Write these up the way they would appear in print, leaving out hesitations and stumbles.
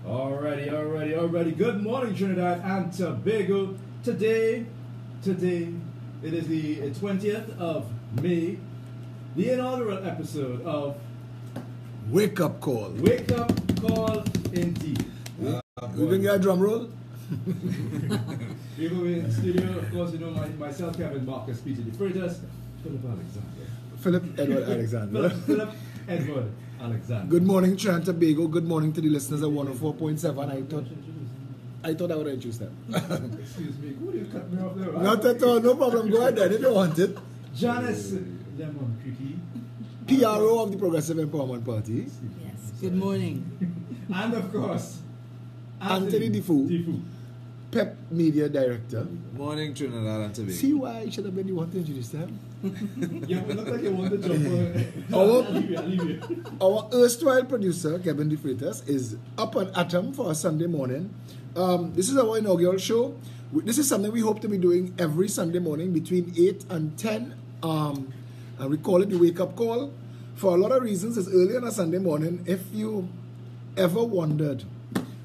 Alrighty. Good morning, Trinidad and Tobago. Today, it is the 20th of May, the inaugural episode of Wake Up Call. Wake Up Call, indeed. We can get a drum roll? People in the studio, of course, you know myself, Kevin Marcus, Peter De Freitas, Philip Edward Alexander. Good morning, Trinidad and Tobago. Good morning to the listeners at 104.7. I thought I would introduce them. Excuse me, would you cut me off there? Not at all, no problem. Go ahead if you want it. Janice Lemon Cookie, PRO of the Progressive Empowerment Party. Yes. Good morning. And of course, Anthony Defoe, PEP Media Director. Morning, Trinidad and Tobago. See why I should have been the one to introduce them? Yeah, but look like you want to jump on. Our- I'll leave you. Our erstwhile producer, Kevin De Freitas, is up on Atom for a Sunday morning. This is our inaugural show. This is something we hope to be doing every Sunday morning between 8 and 10. And we call it the Wake Up Call. For a lot of reasons, it's early on a Sunday morning. If you ever wondered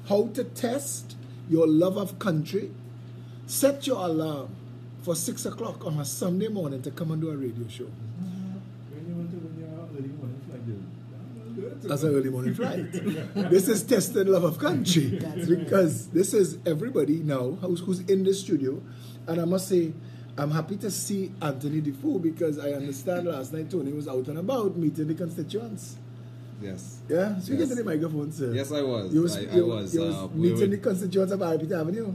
how to test your love of country, set your alarm for 6 o'clock on a Sunday morning to come and do a radio show. That's an early morning flight. This is tested love of country. Because this is everybody now who's in the studio. And I must say, I'm happy to see Anthony Defoe because I understand last night Tony was out and about meeting the constituents. Yes. Yeah? Speak into the microphone, sir. Yes, I was. You I was. meeting the constituents of RPT Avenue.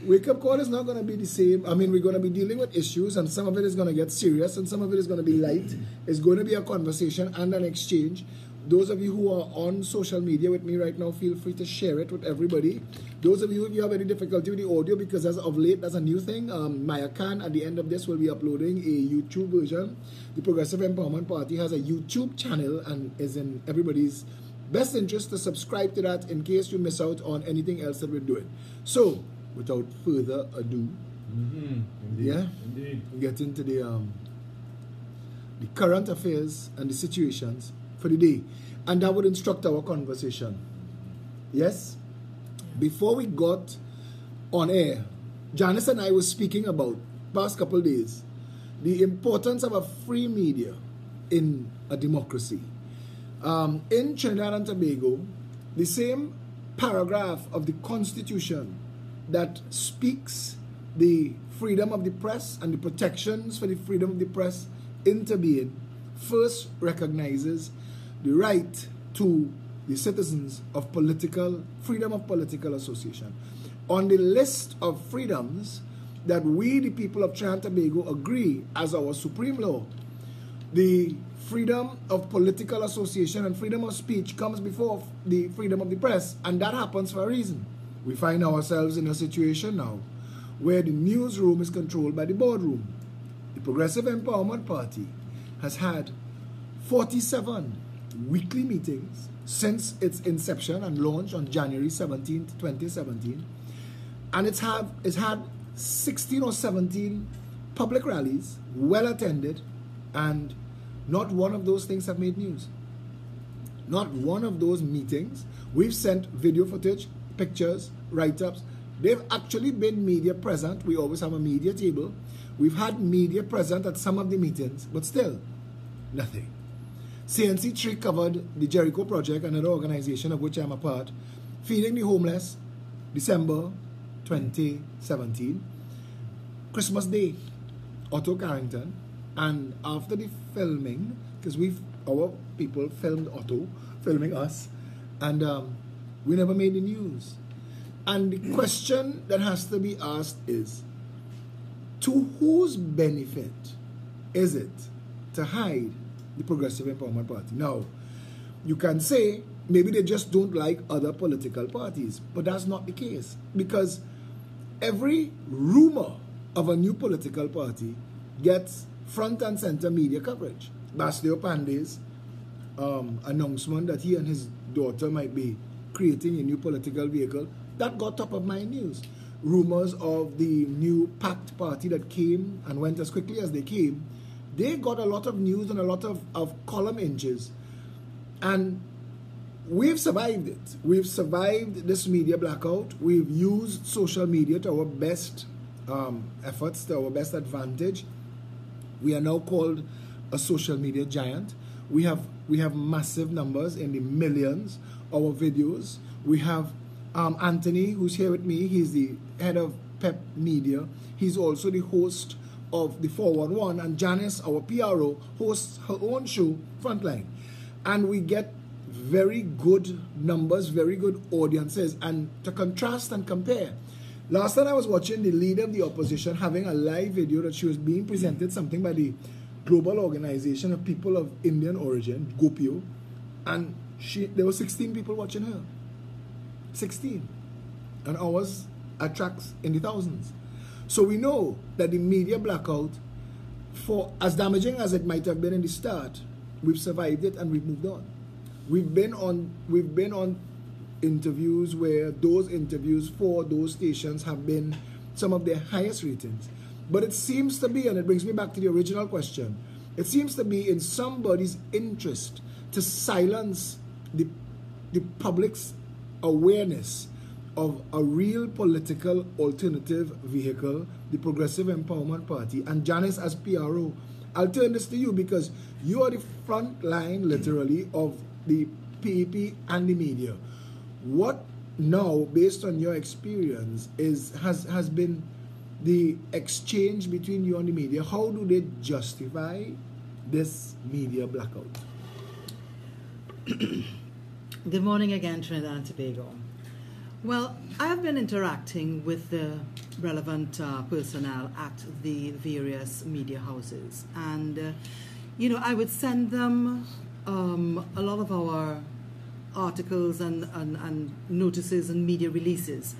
Wake Up Call is not going to be the same. I mean, we're going to be dealing with issues, and some of it is going to get serious, and some of it is going to be light. It's going to be a conversation and an exchange. Those of you who are on social media with me right now, feel free to share it with everybody. Those of you, if you have any difficulty with the audio, because as of late, that's a new thing. Maya Khan, at the end of this, will be uploading a YouTube version. The Progressive Empowerment Party has a YouTube channel and is in everybody's best interest to subscribe to that in case you miss out on anything else that we're doing. So, without further ado, Indeed. we get into the current affairs and the situations for the day. And that would instruct our conversation. Yes? Before we got on air, Janice and I were speaking about, past couple of days, the importance of a free media in a democracy. In Trinidad and Tobago, the same paragraph of the Constitution that speaks the freedom of the press and the protections for the freedom of the press into being first recognizes the right to the citizens of freedom of political association. On the list of freedoms that we, the people of Trinidad and Tobago, agree as our supreme law, the freedom of political association and freedom of speech comes before the freedom of the press, and that happens for a reason. We find ourselves in a situation now where the newsroom is controlled by the boardroom. The Progressive Empowerment Party has had 47 weekly meetings since its inception and launch on January 17th, 2017. And it's had 16 or 17 public rallies, well attended, and not one of those things have made news. Not one of those meetings. We've sent video footage, pictures, write-ups. They've actually been media present. We always have a media table. We've had media present at some of the meetings, but still, nothing. CNC3 covered the Jericho Project, another organization of which I'm a part, feeding the homeless, December 2017. Christmas Day, Otto Carrington, and after the filming, because our people filmed Otto, filming us, and we never made the news. And the question that has to be asked is, to whose benefit is it to hide the Progressive Empowerment Party? Now, you can say maybe they just don't like other political parties, but that's not the case, because every rumor of a new political party gets front and center media coverage. Bastio Pandey's announcement that he and his daughter might be creating a new political vehicle, that got top of mind news. Rumors of the new packed party that came and went as quickly as they came, they got a lot of news and a lot of column inches. And we've survived it. We've survived this media blackout. We've used social media to our best efforts, to our best advantage. We are now called a social media giant. We have massive numbers in the millions. Our videos. We have Anthony, who's here with me. He's the head of Pep Media. He's also the host of the 411, and Janice, our PRO, hosts her own show, Frontline. And we get very good numbers, very good audiences. And to contrast and compare, last time I was watching the leader of the opposition having a live video that she was being presented something by the Global Organization of People of Indian Origin, GOPIO, and there were 16 people watching her. 16. And ours attracts in the thousands. So we know that the media blackout, for as damaging as it might have been in the start, we've survived it and we've moved on. We've been on interviews where those interviews for those stations have been some of their highest ratings. But it seems to be, and it brings me back to the original question, it seems to be in somebody's interest to silence the public's awareness of a real political alternative vehicle, the Progressive Empowerment Party. And Janice, as PRO, I'll turn this to you because you are the front line, literally, of the PEP and the media. What now, based on your experience, has been the exchange between you and the media? How do they justify this media blackout? Good morning again, Trinidad and Tobago. Well, I have been interacting with the relevant personnel at the various media houses. And, I would send them a lot of our articles and notices and media releases.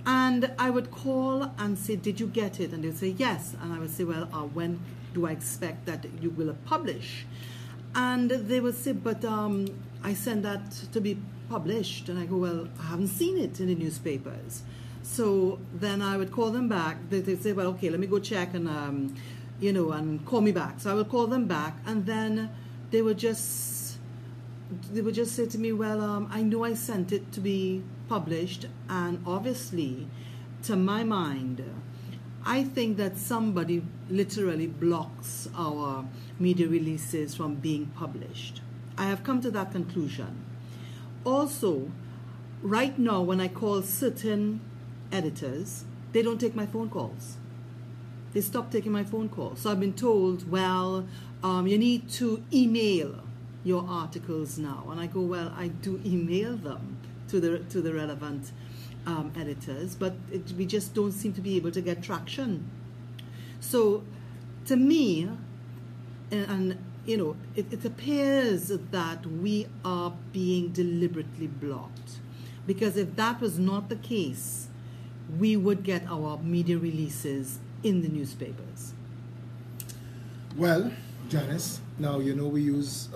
And I would call and say, did you get it? And they would say, yes. And I would say, well, when do I expect that you will publish? And they would say, but I sent that to be published. And I go, well, I haven't seen it in the newspapers. So then I would call them back. They'd say, well, okay, let me go check and, and call me back. So I would call them back. And then they would just say to me, well, I know I sent it to be published. And obviously, to my mind, I think that somebody literally blocks our media releases from being published. I have come to that conclusion. Also, right now, when I call certain editors, they don't take my phone calls. They stop taking my phone calls. So I've been told, well, you need to email your articles now. And I go, well, I do email them to the relevant editors, but we just don't seem to be able to get traction. So to me, it appears that we are being deliberately blocked. Because if that was not the case, we would get our media releases in the newspapers. Well, Janice, now we use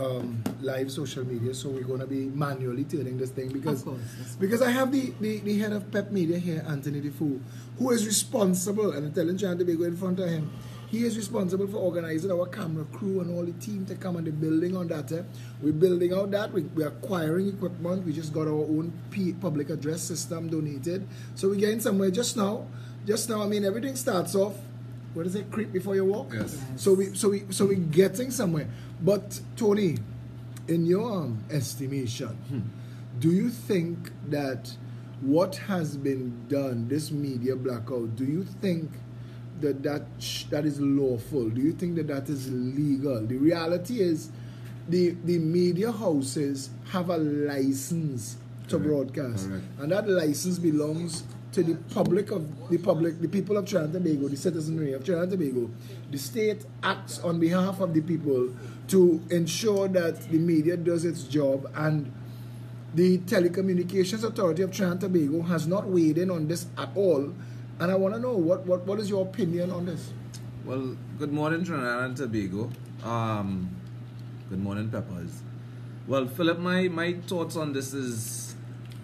live social media, so we're going to be manually turning this thing because I have the head of Pep Media here, Anthony Defoe, who is responsible, and I'm telling Trinidad and Tobago in front of him, he is responsible for organizing our camera crew and all the team to come and the building on that. We're building out that. We're acquiring equipment. We just got our own public address system donated. So we're getting somewhere just now. I mean, everything starts off, what is it, creep before you walk? Yes. So we're getting somewhere. But Tony, in your estimation, do you think that what has been done, this media blackout, do you think that is lawful? Do you think that is legal? The reality is the media houses have a license to broadcast. Correct. And that license belongs to the the people of Trinidad and Tobago, the citizenry of Trinidad and Tobago. The state acts on behalf of the people to ensure that the media does its job, and the Telecommunications Authority of Trinidad and Tobago has not weighed in on this at all. And I want to know, what is your opinion on this? Well, good morning, Trinidad and Tobago. Good morning, Peppers. Well, Philip, my thoughts on this is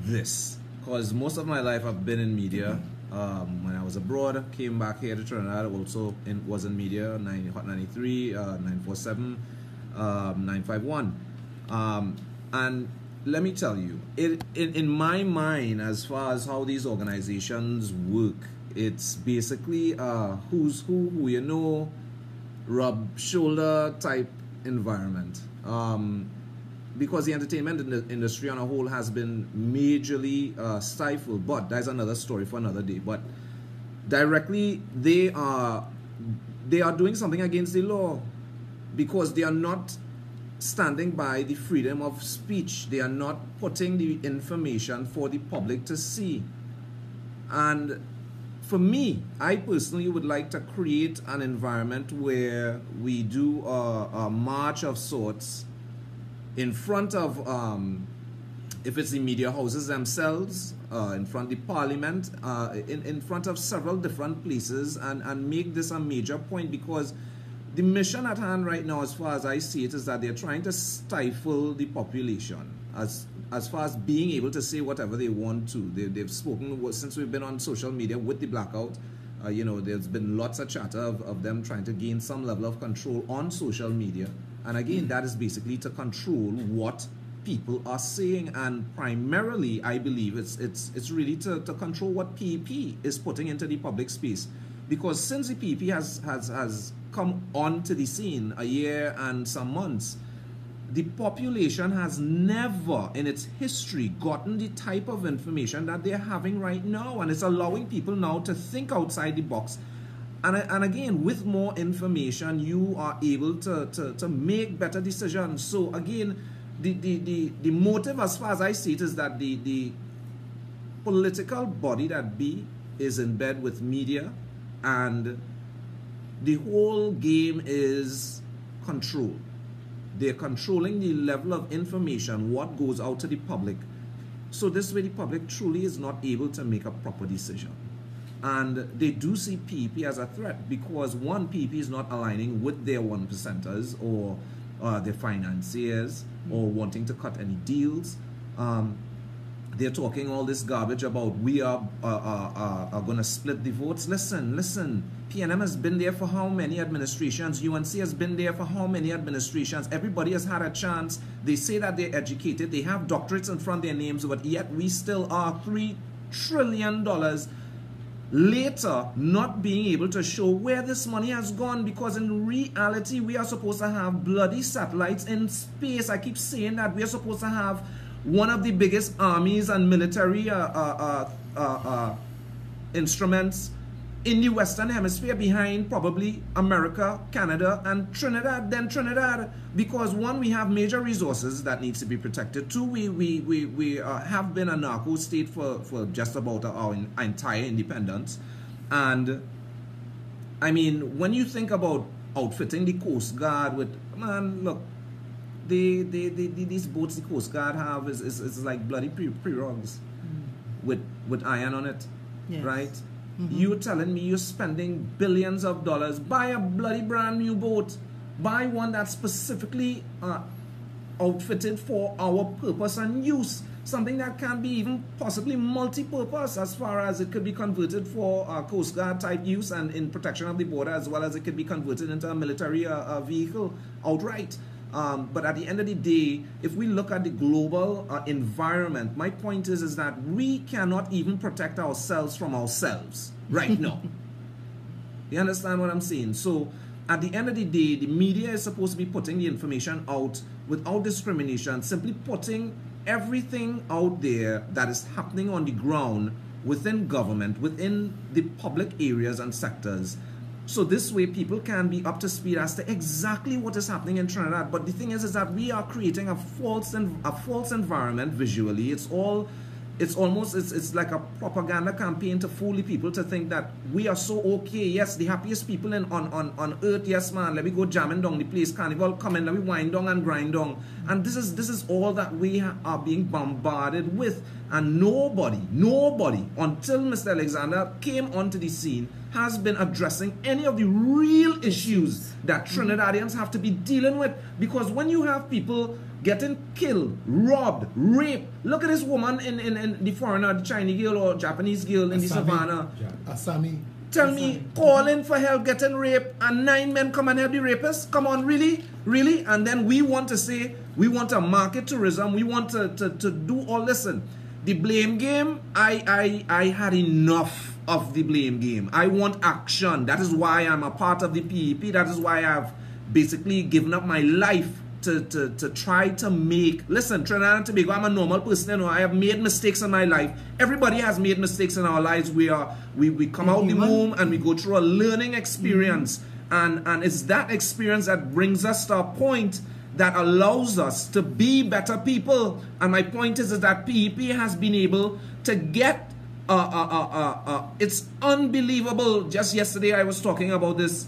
this. Because most of my life I've been in media. When I was abroad, came back here to Trinidad, also was in media, Hot 93, 947, 951. And let me tell you, in my mind, as far as how these organizations work, it's basically who's who you know, rub shoulder type environment. Because the entertainment industry on a whole has been majorly stifled, but that's another story for another day. But directly, they are doing something against the law because they are not standing by the freedom of speech. They are not putting the information for the public to see. And for me, I personally would like to create an environment where we do a march of sorts in front of, if it's the media houses themselves, in front of the parliament, in front of several different places, and make this a major point, because the mission at hand right now, as far as I see it, is that they're trying to stifle the population as far as being able to say whatever they want to. They've spoken, since we've been on social media with the blackout, you know, there's been lots of chatter of them trying to gain some level of control on social media. And again, that is basically to control what people are saying, and primarily, I believe, it's really to control what PEP is putting into the public space. Because since the PEP has come onto the scene a year and some months, the population has never in its history gotten the type of information that they're having right now, and it's allowing people now to think outside the box. And again, with more information, you are able to make better decisions. So again, the motive, as far as I see it, is that the political body that be is in bed with media, and the whole game is control. They're controlling the level of information, what goes out to the public. So this way the public truly is not able to make a proper decision. And they do see PEP as a threat because, one, PEP is not aligning with their 1%ers or their financiers or wanting to cut any deals. They're talking all this garbage about we are going to split the votes. Listen. PNM has been there for how many administrations? UNC has been there for how many administrations? Everybody has had a chance. They say that they're educated. They have doctorates in front of their names, but yet we still are $3 trillion later not being able to show where this money has gone, because in reality we are supposed to have bloody satellites in space. I keep saying that we are supposed to have one of the biggest armies and military instruments in the Western Hemisphere, behind probably America, Canada, and Trinidad. Because one, we have major resources that needs to be protected. Two, we have been a narco state for just about our entire independence. And I mean, when you think about outfitting the Coast Guard with, man, look, these boats the Coast Guard have is like bloody pirogues with iron on it, yes. Right? Mm-hmm. You're telling me you're spending billions of dollars, buy a bloody brand new boat, buy one that's specifically outfitted for our purpose and use, something that can be even possibly multi-purpose, as far as it could be converted for Coast Guard type use and in protection of the border, as well as it could be converted into a military vehicle outright. But at the end of the day, if we look at the global environment, my point is that we cannot even protect ourselves from ourselves right now. You understand what I'm saying? So at the end of the day, the media is supposed to be putting the information out without discrimination, simply putting everything out there that is happening on the ground within government, within the public areas and sectors. So this way people can be up to speed as to exactly what is happening in Trinidad. But the thing is that we are creating a false environment visually. It's like a propaganda campaign to fool the people to think that we are so okay. Yes, the happiest people on earth. Yes, man, let me go jamming down the place. Carnival coming, let me wind down and grind down. And this is all that we are being bombarded with. And nobody, until Mr. Alexander came onto the scene, has been addressing any of the real issues that Trinidadians have to be dealing with. Because when you have people getting killed, robbed, raped, look at this woman in the foreigner, the Chinese girl or Japanese girl in the savannah. Asami. Tell me, calling for help, getting raped, and 9 men come and help the rapist? Come on, really? And then we want to say We want to market tourism. We want to do all. Listen, the blame game, I had enough of the blame game. I want action. That is why I'm a part of the PEP. That is why I've basically given up my life to try to make. Listen, Trinidad and Tobago, I'm a normal person. You know, I have made mistakes in my life. Everybody has made mistakes in our lives. We come out the womb and we go through a learning experience. And it's that experience that brings us to a point that allows us to be better people. And my point is that PEP has been able to get it's unbelievable. Just yesterday I was talking about this.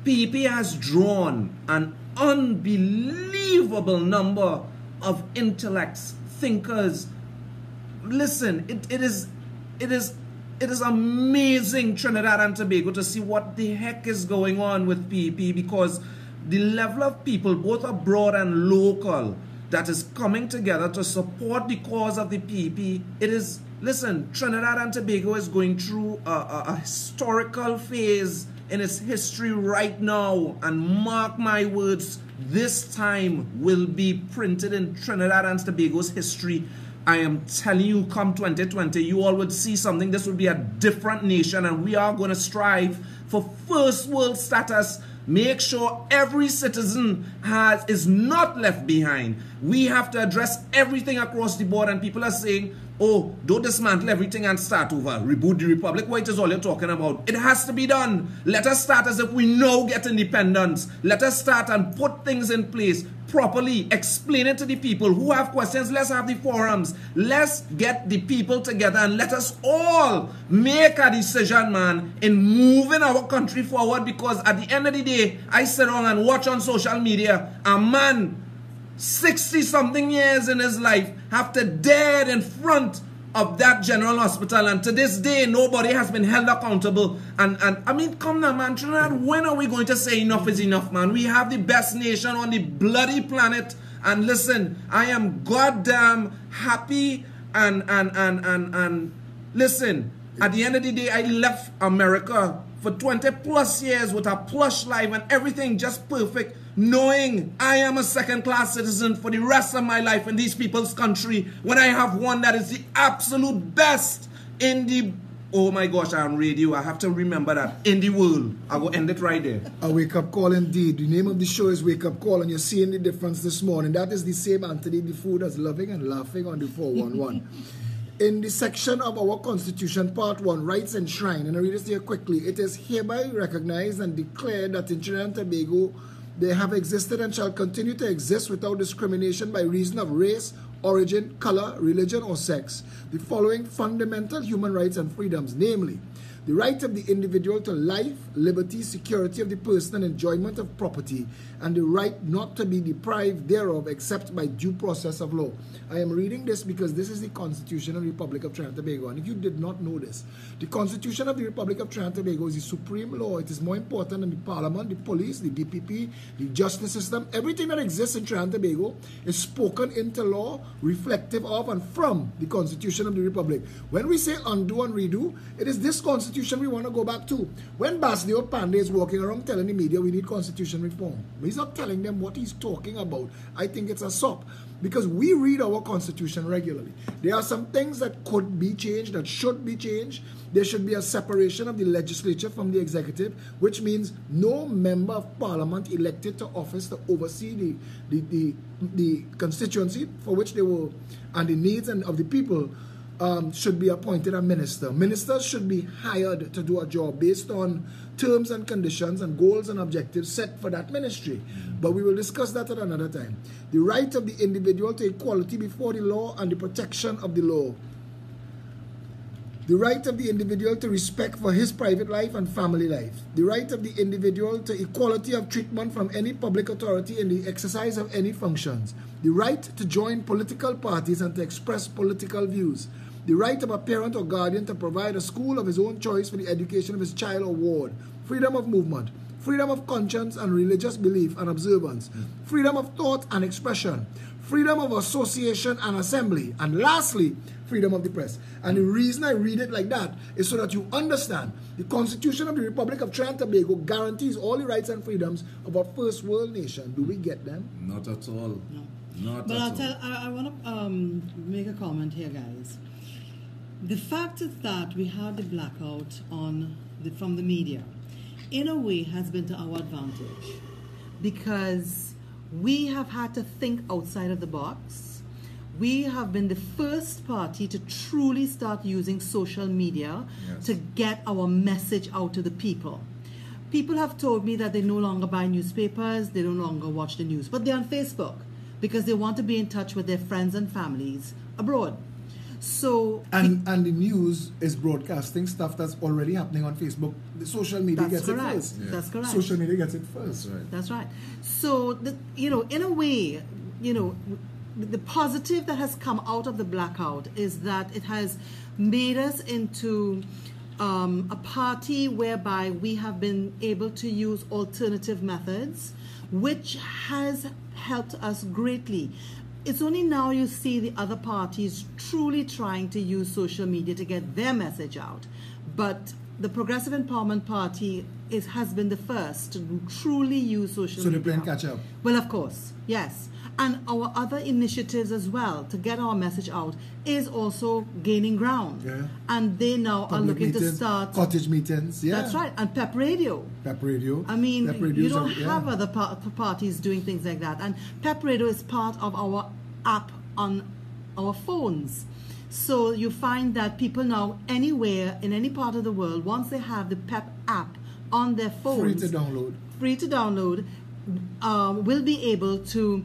PEP has drawn an unbelievable number of intellects, thinkers. Listen, it is amazing, Trinidad and Tobago, to see what the heck is going on with PEP, because the level of people, both abroad and local, that is coming together to support the cause of the PEP. It is, listen, Trinidad and Tobago is going through a historical phase in its history right now, and mark my words, this time will be printed in Trinidad and Tobago's history. I am telling you, come 2020, you all would see something. This will be a different nation, and we are going to strive for first world status. Make sure every citizen is not left behind. We have to address everything across the board, and people are saying, oh, don't dismantle everything and start over. Reboot the republic. What is all you're talking about? It has to be done. Let us start as if we now get independence. Let us start and put things in place properly. Explain it to the people who have questions. Let's have the forums. Let's get the people together and let us all make a decision, man, in moving our country forward. Because at the end of the day, I sit down and watch on social media a man 60-something years in his life have to dead in front of that general hospital, and to this day nobody has been held accountable. And I mean, come now, man, Trinidad, when are we going to say enough is enough, man? We have the best nation on the bloody planet, and listen, I am goddamn happy and listen, at the end of the day, I left America for 20 plus years with a plush life and everything just perfect, knowing I am a second-class citizen for the rest of my life in these people's country, when I have one that is the absolute best in the, oh my gosh, I'm on radio, I have to remember that, in the world. I will end it right there. A wake-up call indeed. The name of the show is Wake Up Call, and you're seeing the difference this morning. That is the same Anthony the Food that's loving and laughing on the 411. In the section of our Constitution, Part 1, Rights Enshrined, and I read this here quickly, it is hereby recognized and declared that in Trinidad and Tobago, they have existed and shall continue to exist without discrimination by reason of race, origin, color, religion, or sex, the following fundamental human rights and freedoms, namely, the right of the individual to life, liberty, security of the person, and enjoyment of property, and the right not to be deprived thereof except by due process of law. I am reading this because this is the Constitution of the Republic of Trinidad and Tobago. And if you did not know this, the Constitution of the Republic of Trinidad and Tobago is the supreme law. It is more important than the Parliament, the police, the DPP, the justice system. Everything that exists in Trinidad and Tobago is spoken into law, reflective of and from the Constitution of the Republic. When we say undo and redo, it is this Constitution we want to go back to. When Basdeo Pandey is walking around telling the media we need Constitution reform, he's not telling them what he's talking about. I think it's a sop, because we read our Constitution regularly. There are some things that could be changed, that should be changed. There should be a separation of the legislature from the executive, which means no member of parliament elected to office to oversee the constituency for which they were, and the needs of the people, should be appointed a minister. Ministers should be hired to do a job based on terms and conditions and goals and objectives set for that ministry. But we will discuss that at another time. The right of the individual to equality before the law and the protection of the law. The right of the individual to respect for his private life and family life. The right of the individual to equality of treatment from any public authority in the exercise of any functions. The right to join political parties and to express political views. The right of a parent or guardian to provide a school of his own choice for the education of his child or ward. Freedom of movement. Freedom of conscience and religious belief and observance. Freedom of thought and expression. Freedom of association and assembly. And lastly, freedom of the press. And the reason I read it like that is so that you understand the Constitution of the Republic of Trinidad and Tobago guarantees all the rights and freedoms of a first world nation. Do we get them? Not at all. No. Not But at all. I want to make a comment here, guys. The fact is that we had the blackout from the media, in a way, has been to our advantage, because we have had to think outside of the box. We have been the first party to truly start using social media to get our message out to the people. People have told me that they no longer buy newspapers, they no longer watch the news, but they're on Facebook because they want to be in touch with their friends and families abroad. So And the news is broadcasting stuff that's already happening on Facebook. The social media that's gets correct. it first. Yeah. That's correct. Social media gets it first. That's right. That's right. So, in a way, the positive that has come out of the blackout is that it has made us into a party whereby we have been able to use alternative methods, which has helped us greatly. It's only now you see the other parties truly trying to use social media to get their message out. But the Progressive Empowerment Party has been the first to truly use social So media. they're playing catch up. Well, of course, yes. And our other initiatives as well to get our message out is also gaining ground. Yeah. And they now are Public looking to meetings, start. cottage meetings. Yeah. That's right. And Pep Radio. Pep Radio. I mean, Pep Radio you is don't a- have other parties doing things like that. And Pep Radio is part of our app on our phones. So you find that people now, anywhere, in any part of the world, once they have the Pep app on their phones, free to download. will be able to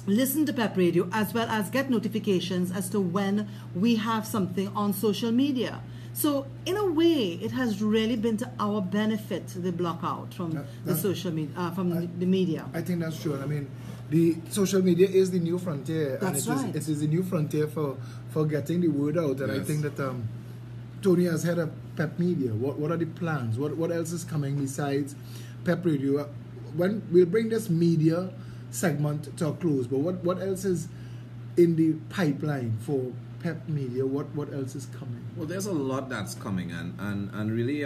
listen to Pep Radio as well as get notifications as to when we have something on social media. So in a way, it has really been to our benefit, the blockout from the social media, the media. I think that's true. I mean, the social media is the new frontier. That's and right. It is the new frontier for getting the word out. And I Yes. think that Tony has head of Pep Media. What are the plans? What else is coming besides Pep Radio? When we'll bring this media segment to a close, but what else is in the pipeline for Pep Media? What else is coming? Well, there's a lot that's coming, and really,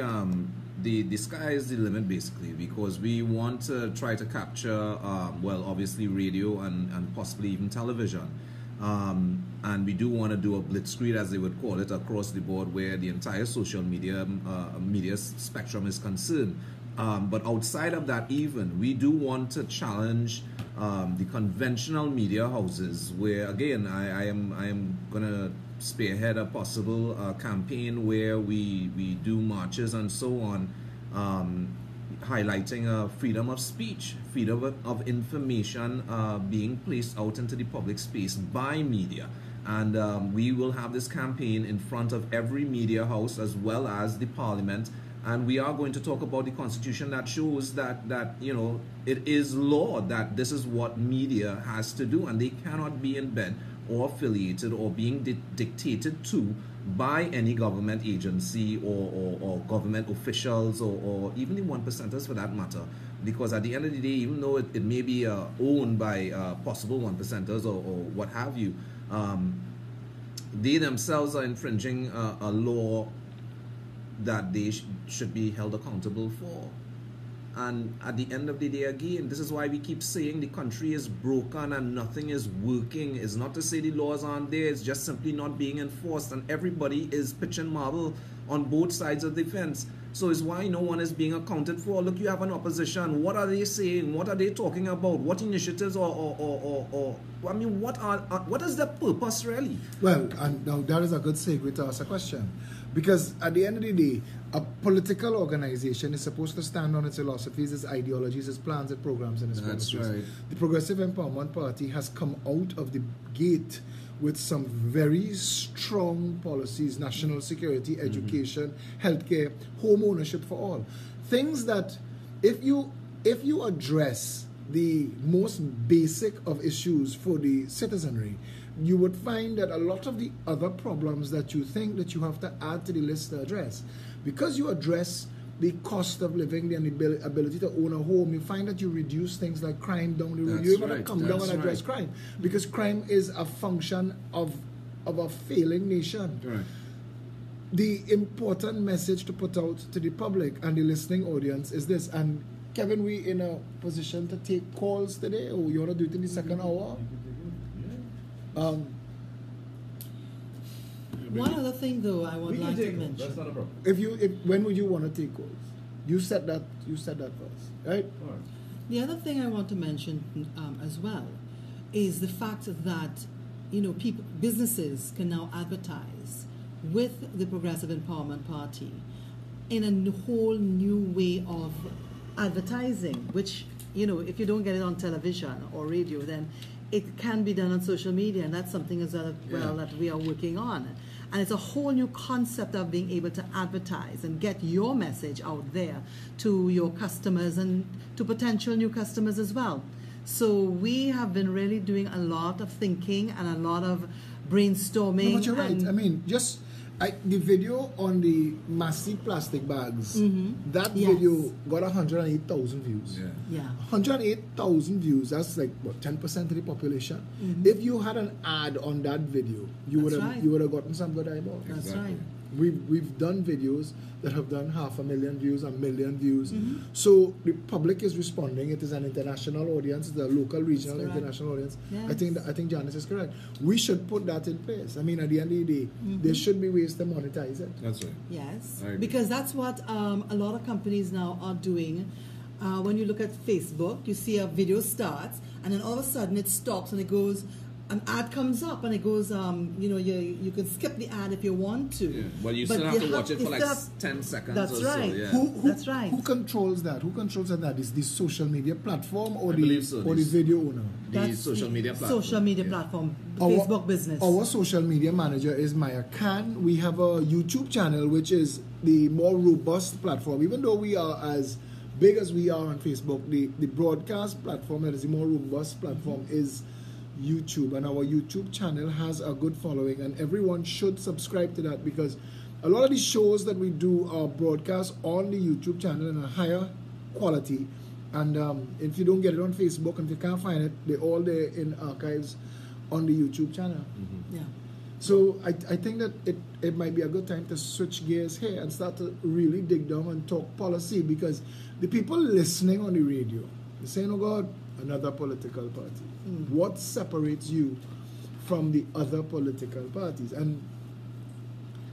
the sky is the limit, basically, because we want to try to capture, well, obviously radio and possibly even television. And we do want to do a blitzkrieg, as they would call it, across the board, where the entire social media spectrum is concerned. But outside of that, even, we do want to challenge the conventional media houses, where, again, I am going to spearhead a possible campaign where we do marches and so on, highlighting freedom of speech, freedom of information being placed out into the public space by media. And we will have this campaign in front of every media house as well as the parliament. And we are going to talk about the Constitution that shows that it is law that this is what media has to do, and they cannot be in bed or affiliated or being dictated to by any government agency or government officials or even the 1%ers for that matter. Because at the end of the day, even though it may be owned by possible 1%ers or what have you, they themselves are infringing a law that they should be held accountable for. And at the end of the day, again, this is why we keep saying the country is broken and nothing is working. It's not to say the laws aren't there, it's just simply not being enforced, and everybody is pitching marble on both sides of the fence. So it's why no one is being accounted for. Look, you have an opposition. What are they saying? What are they talking about? What initiatives I mean, what is the purpose really? Well, and now that is a good segue to ask a question. Because at the end of the day, a political organization is supposed to stand on its philosophies, its ideologies, its plans, its programs, and its That's policies. right. The Progressive Empowerment Party has come out of the gate with some very strong policies: national security, education, healthcare, home ownership for all. Things that, if you address the most basic of issues for the citizenry, you would find that a lot of the other problems that you think that you have to add to the list to address, because you address the cost of living and the ability to own a home, you find that you reduce things like crime down the road. That's You're able to right, come down that's and address right. crime, because crime is a function of of a failing nation. Right. The important message to put out to the public and the listening audience is this. And Kevin, we in a position to take calls today, or you want to do it in the second hour? One other thing, though, I would We can like to take it. mention. That's not a problem. When would you want to take calls? You said that first, right? All right. The other thing I want to mention as well is the fact that businesses can now advertise with the Progressive Empowerment Party in a whole new way of advertising, which if you don't get it on television or radio, then it can be done on social media, and that's something as well that we are working on. And it's a whole new concept of being able to advertise and get your message out there to your customers and to potential new customers as well. So we have been really doing a lot of thinking and a lot of brainstorming. No, but you're right. and- I mean, the video on the massive plastic bags, that Yes. video got 108,000 views. Yeah. Yeah. 108,000 views, that's like, what, 10% of the population? If you had an ad on that video, you would That's have right. you would have gotten some good eyeballs. That's Exactly. right. We've done videos that have done 500,000 views, 1 million views. So the public is responding. It is an international audience, the local, regional, correct. international audience. Yes. I think Janice is correct. We should put that in place. I mean, at the end of the day, there should be ways to monetize it. That's right. Yes, I agree. because that's what a lot of companies now are doing. When you look at Facebook, you see a video starts, and then all of a sudden it stops and it goes, an ad comes up and it goes, you can skip the ad if you want to. Yeah. Well, you But still have to watch it you for like still have- 10 seconds That's or right. so. Yeah. That's right. Who controls that? Who controls that? Is the social media platform or I the believe so. or the video owner? The That's social media platform. Social media Yeah. platform, Our- Facebook business. Our social media manager is Maya Khan. We have a YouTube channel, which is the more robust platform. Even though we are as big as we are on Facebook, the broadcast platform that is the more robust platform is YouTube. And our YouTube channel has a good following, and everyone should subscribe to that, because a lot of the shows that we do are broadcast on the YouTube channel in a higher quality. And if you don't get it on Facebook, and if you can't find it, they're all there in archives on the YouTube channel. Yeah. So I think that it might be a good time to switch gears here and start to really dig down and talk policy, because the people listening on the radio, they're saying, oh God, another political party. What separates you from the other political parties? And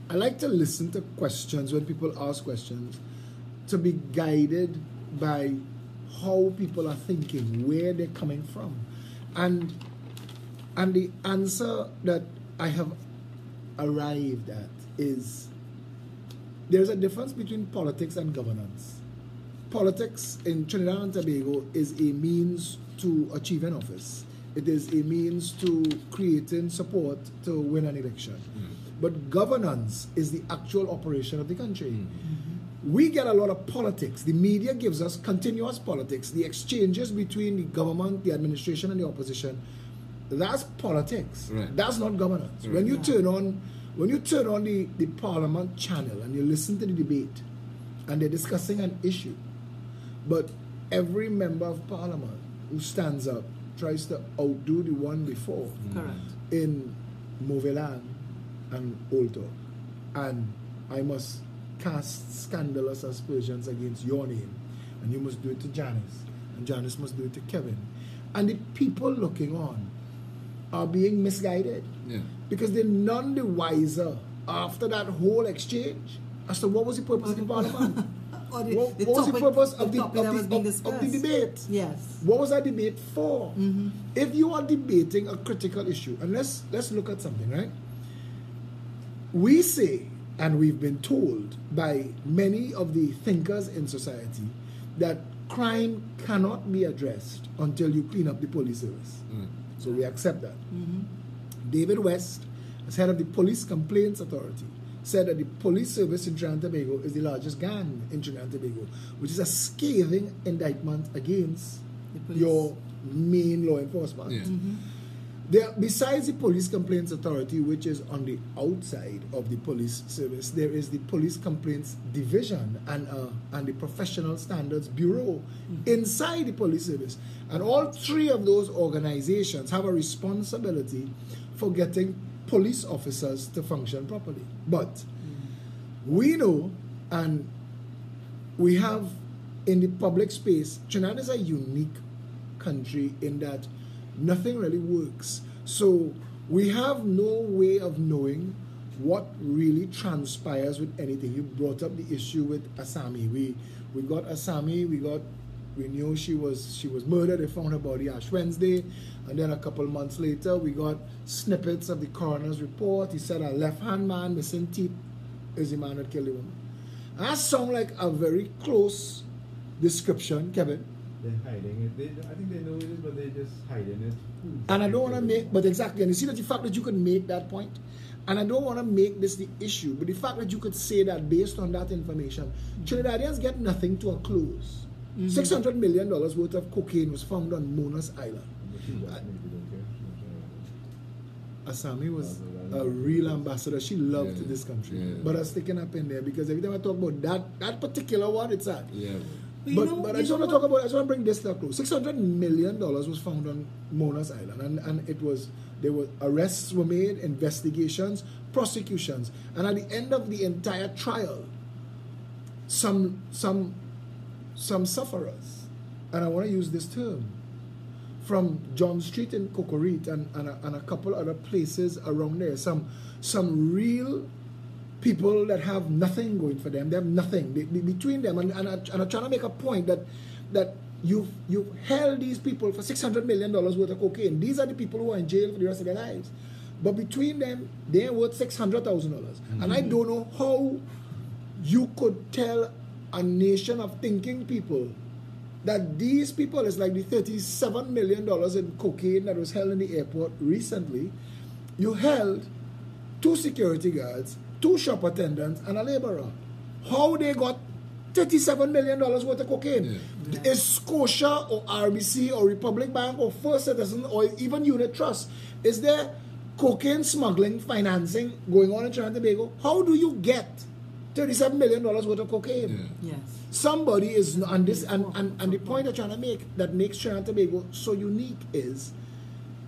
I like to listen to questions when people ask questions, to be guided by how people are thinking, where they're coming from. And the answer that I have arrived at is there's a difference between politics and governance. Politics in Trinidad and Tobago is a means to achieve an office. It is a means to creating support to win an election. But governance is the actual operation of the country. We get a lot of politics. The media gives us continuous politics. The exchanges between the government, the administration, and the opposition, that's politics. Right. That's not governance. Right. When you turn on the Parliament channel and you listen to the debate, and they're discussing an issue, but every member of Parliament who stands up tries to outdo the one before Correct. in Moveland and Olto, and I must cast scandalous aspersions against your name, and you must do it to Janice, and Janice must do it to Kevin, and the people looking on are being misguided, Yeah. because they're none the wiser after that whole exchange as to what was the purpose of the Parliament. Or What was the purpose of the topic that was being of the discussed. debate? Yes. What was that debate for? If you are debating a critical issue, and let's look at something, right? We say, and we've been told by many of the thinkers in society, that crime cannot be addressed until you clean up the police service. So we accept that. David West, as head of the Police Complaints Authority, said that the police service in Trinidad and Tobago is the largest gang in Trinidad and Tobago, which is a scathing indictment against The police. your main law enforcement. Yeah. There, besides the Police Complaints Authority, which is on the outside of the police service, there is the Police Complaints Division and the Professional Standards Bureau inside the police service. And all three of those organizations have a responsibility for getting police officers to function properly. But we know, and we have in the public space, Trinidad is a unique country in that nothing really works. So we have no way of knowing what really transpires with anything. You brought up the issue with Asami. We got Asami, we knew she was murdered. They found her body Ash Wednesday, and then a couple months later we got snippets of the coroner's report. He said a left-hand man missing teeth is the man that killed the woman. And that sounds like a very close description, Kevin. They're hiding it. I think they know it is, but they're just hiding it. And I don't want to make, but exactly, and you see that the fact that you could make that point, and I don't want to make this the issue, but the fact that you could say that based on that information, Trinidadians get nothing to a close. $600 million worth of cocaine was found on Monas Island. Asami was a real ambassador. She loved this country. Yeah. But I was sticking up in there because every time I talk about that particular one, it's sad. Yeah. But I just want to talk about, I just want to bring this to a close. $600 million was found on Monas Island, and there were arrests were made, investigations, prosecutions, and at the end of the entire trial, some sufferers, and I want to use this term, from John Street in Cocorite and a couple other places around there, some real people that have nothing going for them. They have nothing between them, and I'm trying to make a point that you've held these people for $600 million worth of cocaine. These are the people who are in jail for the rest of their lives, but between them they're worth $600,000. And I don't know how you could tell a nation of thinking people that these people is like the $37 million in cocaine that was held in the airport recently. You held 2 security guards, 2 shop attendants, and a laborer. How they got $37 million worth of cocaine? Yeah. Is Scotia or RBC or Republic Bank or First Citizen or even Unit Trust, is there cocaine smuggling, financing going on in Trinidad and Tobago? How do you get $37 million worth of cocaine? Yeah. Yes. Somebody is on this, and the point I'm trying to make that makes Trinidad and Tobago so unique is,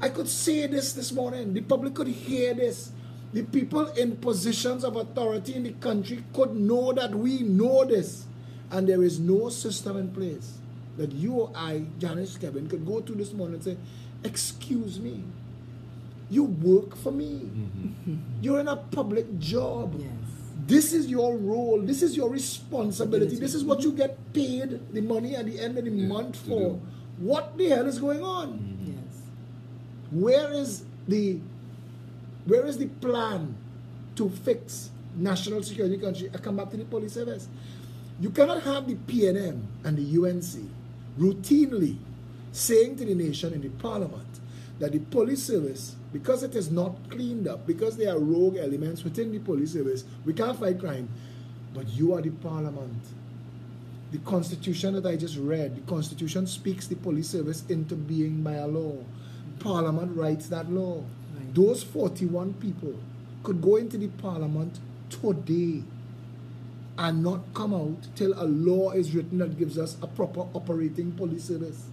I could say this morning, the public could hear this. The people in positions of authority in the country could know that we know this, and there is no system in place that you or I, Janice, Kevin, could go to this morning and say, excuse me, you work for me. You're in a public job. Yes. This is your role. This is your responsibility. This is what you get paid the money at the end of the month for. What the hell is going on? Yes. Where is the plan to fix national security in the country? I come back to the police service. You cannot have the PNM and the UNC routinely saying to the nation in the parliament that the police service, because it is not cleaned up, because there are rogue elements within the police service, we can't fight crime. But you are the parliament. The constitution that I just read, the constitution speaks the police service into being by a law. Parliament writes that law. Right. Those 41 people could go into the parliament today and not come out till a law is written that gives us a proper operating police service.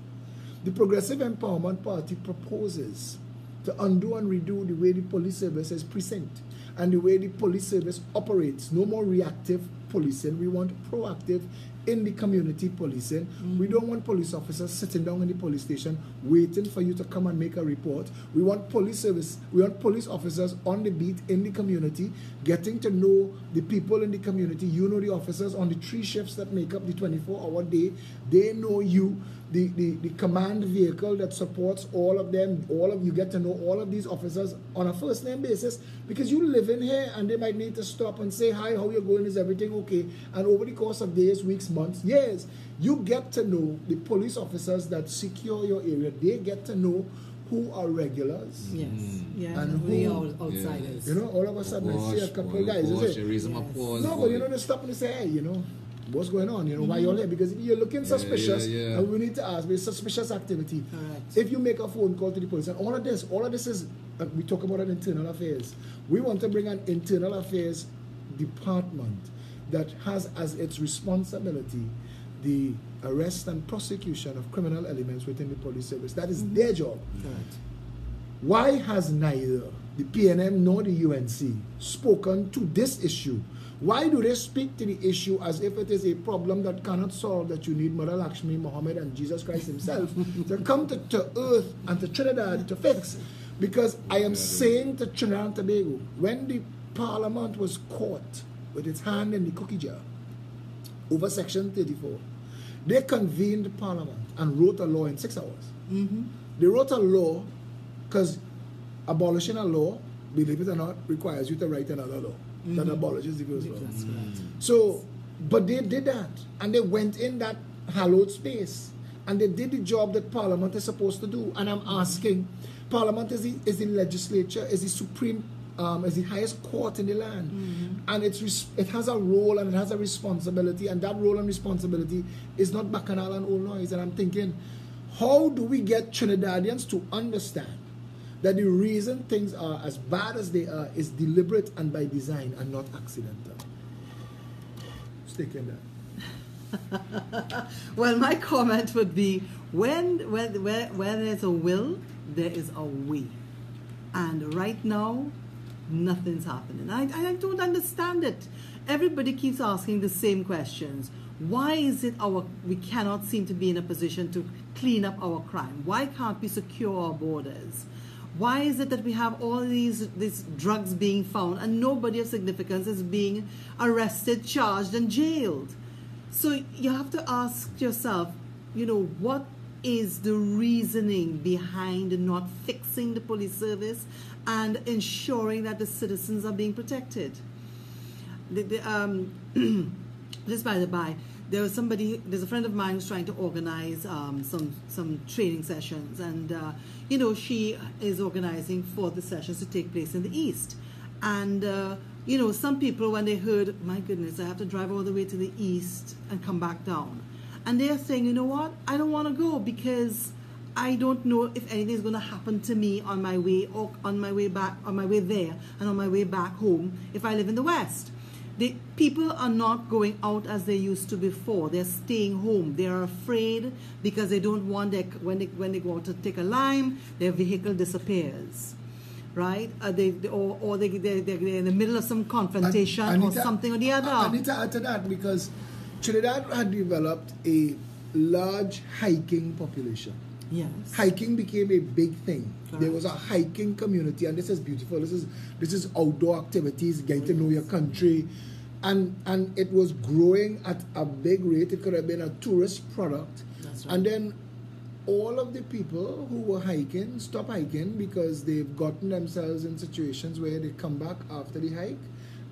The Progressive Empowerment Party proposes to undo and redo the way the police service is precinct and the way the police service operates. No more reactive policing. We want proactive in the community policing. We don't want police officers sitting down in the police station waiting for you to come and make a report. We want police service. We want police officers on the beat in the community, getting to know the people in the community. You know the officers on the 3 shifts that make up the 24-hour day. They know you. The command vehicle that supports all of them, all of you get to know all of these officers on a first name basis, because you live in here and they might need to stop and say, hi, how you going, is everything okay? And over the course of days, weeks, months, years, you get to know the police officers that secure your area. They get to know who are regulars. Yes. Yeah. And who all outsiders. You know, all of a sudden I see a couple of guys. Yes. No, but you know, they stop and they say, hey, you know, what's going on? You know, why you're here? Because you're looking suspicious, and we need to ask. There's suspicious activity. Correct. If you make a phone call to the police, and all of this is, we talk about an internal affairs. We want to bring an internal affairs department that has as its responsibility the arrest and prosecution of criminal elements within the police service. That is their job. Correct. Why has neither the PNM nor the UNC spoken to this issue? Why do they speak to the issue as if it is a problem that cannot solve, that you need Mother Lakshmi, Muhammad, and Jesus Christ himself to come to earth and to Trinidad to fix? Because I am saying to Trinidad and Tobago, when the Parliament was caught with its hand in the cookie jar over Section 34, they convened Parliament and wrote a law in 6 hours. They wrote a law because abolishing a law, believe it or not, requires you to write another law that abolishes the first law. So, but they did that, and they went in that hallowed space, and they did the job that Parliament is supposed to do. And I'm asking, Parliament is the legislature, is the supreme, is the highest court in the land, and it has a role and it has a responsibility, and that role and responsibility is not bacchanal and old noise. And I'm thinking, how do we get Trinidadians to understand that the reason things are as bad as they are is deliberate and by design and not accidental? Stick in that. Well, my comment would be, where there's a will, there is a way. And right now, nothing's happening. I don't understand it. Everybody keeps asking the same questions. Why is it we cannot seem to be in a position to clean up our crime? Why can't we secure our borders? Why is it that we have all these drugs being found and nobody of significance is being arrested, charged, and jailed? So you have to ask yourself, what is the reasoning behind not fixing the police service and ensuring that the citizens are being protected? Just by the by, there's a friend of mine who's trying to organize some training sessions, and she is organizing for the sessions to take place in the East. And some people, when they heard, my goodness, I have to drive all the way to the East and come back down, and they're saying, you know what, I don't want to go because I don't know if anything is going to happen to me on my way or on my way back, on my way there and on my way back home if I live in the West. People are not going out as they used to before. They're staying home. They're afraid because they don't want when they go out to take a lime, their vehicle disappears, right? They're in the middle of some confrontation or something or the other. I need to add to that because Trinidad had developed a large hiking population. Yes. Hiking became a big thing. Correct. There was a hiking community, and this is beautiful. This is outdoor activities, getting to know your country, and it was growing at a big rate. It could have been a tourist product. That's right. And then all of the people who were hiking stop hiking because they've gotten themselves in situations where they come back after the hike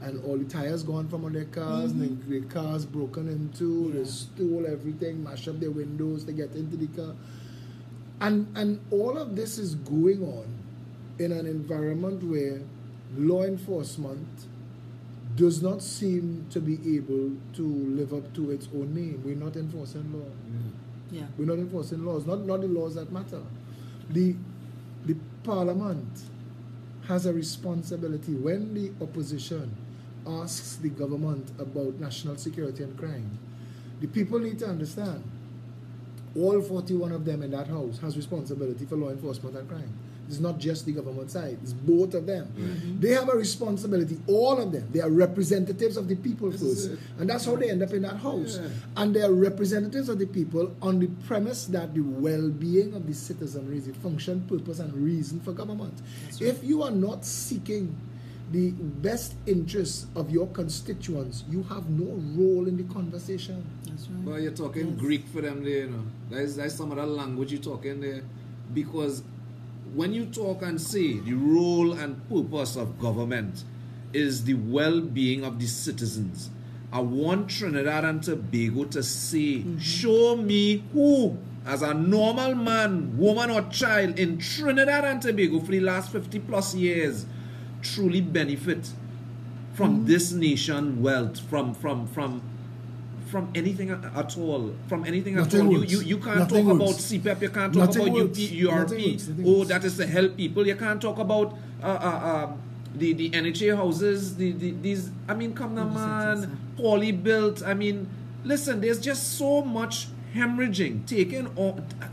and all the tires gone from on their cars, and the cars broken into, they stole everything, mash up their windows to get into the car. And all of this is going on in an environment where law enforcement does not seem to be able to live up to its own name. We're not enforcing law. Yeah. We're not enforcing laws, not the laws that matter. The Parliament has a responsibility when the opposition asks the government about national security and crime. The people need to understand all 41 of them in that house has responsibility for law enforcement and crime. It's not just the government side, it's both of them. They have a responsibility, all of them. They are representatives of the people first. And that's how they end up in that house. And they are representatives of the people on the premise that the well-being of the citizenry is the function, purpose, and reason for government. Right. If you are not seeking the best interests of your constituents, you have no role in the conversation. That's right. Well, you're talking Greek for them there, That's some of the language you're talking there. Because when you talk and say the role and purpose of government is the well-being of the citizens, I want Trinidad and Tobago to say, show me who, as a normal man, woman, or child in Trinidad and Tobago for the last 50 plus years, truly benefit from this nation wealth, from anything at all, from anything at all. You can't talk about CPEP, you can't talk about URP. Oh, that is to help people. You can't talk about the NHA houses, these, I mean, come on, man, poorly built. I mean, listen, there's just so much hemorrhaging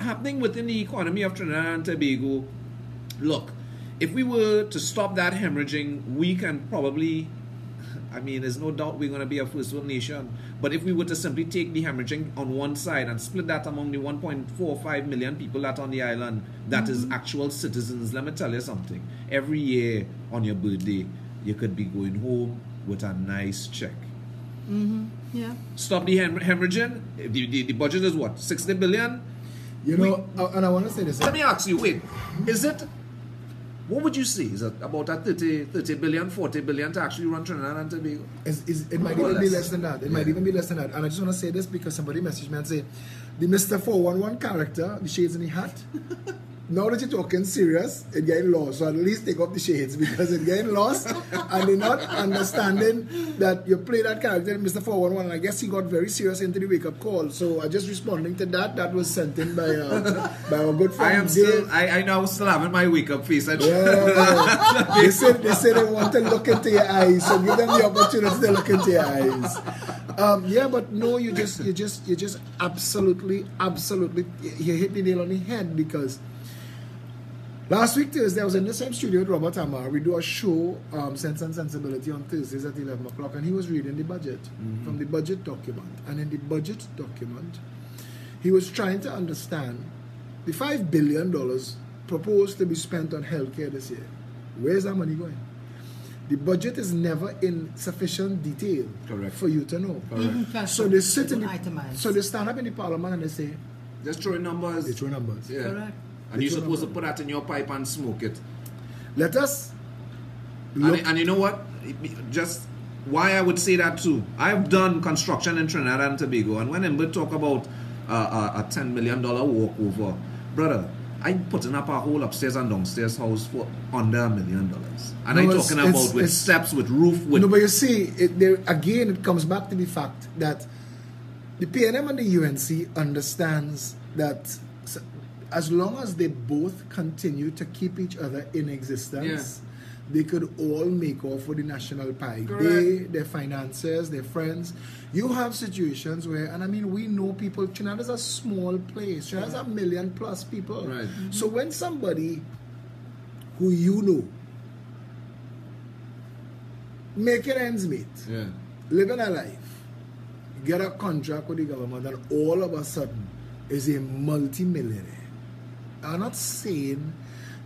happening within the economy of Trinidad and Tobago. Look, if we were to stop that hemorrhaging, we can probably, I mean, there's no doubt we're going to be a first world nation. But if we were to simply take the hemorrhaging on one side and split that among the 1.45 million people that on the island, that is actual citizens, let me tell you something. Every year on your birthday, you could be going home with a nice check. Yeah. Stop the hemorrhaging. The budget is what? 60 billion? You know, and I want to say this. Let me ask you, wait, is it, what would you say? Is it about a 30 billion, 40 billion to actually run Trinidad and Tobago? It might even be less than that. It might even be less than that. And I just want to say this because somebody messaged me and say, the Mr. 411 character, the shades in the hat, now that you're talking serious, it's getting lost. So at least take off the shades because it's getting lost and they're not understanding that you play that character, Mr. 411. And I guess he got very serious into the wake-up call. So I just responding to that. That was sent in by our good friend. I know I was still having my wake-up face. They say they want to look into your eyes. So give them the opportunity to look into your eyes. But no, you just absolutely, you hit the nail on the head because last week Thursday I was in the same studio with Robert Amar. We do a show, Sense and Sensibility, on Thursdays at 11 o'clock, and he was reading the budget from the budget document. And in the budget document, he was trying to understand the $5 billion proposed to be spent on healthcare this year. Where's that money going? The budget is never in sufficient detail for you to know. So they sit so they stand up in the parliament and they say, just throwing numbers. They throw numbers. Yeah. Correct. And you're supposed to put that in your pipe and smoke it. Let us look. And you know what? Just why I would say that too. I've done construction in Trinidad and Tobago, and when we talk about a $10 million walkover, brother, I'm putting up a whole upstairs and downstairs house for under $1 million. And I'm talking about with steps, with roof, with... No, but you see, it comes back to the fact that the PNM and the UNC understands that as long as they both continue to keep each other in existence, they could all make off for the national pie. Correct. Their financiers, their friends. You have situations where, and I mean, we know people, Trinidad is a small place. Trinidad is 1 million plus people. Right. So when somebody who you know, making ends meet, living a life, get a contract with the government, and all of a sudden is a multi-millionaire. I'm not saying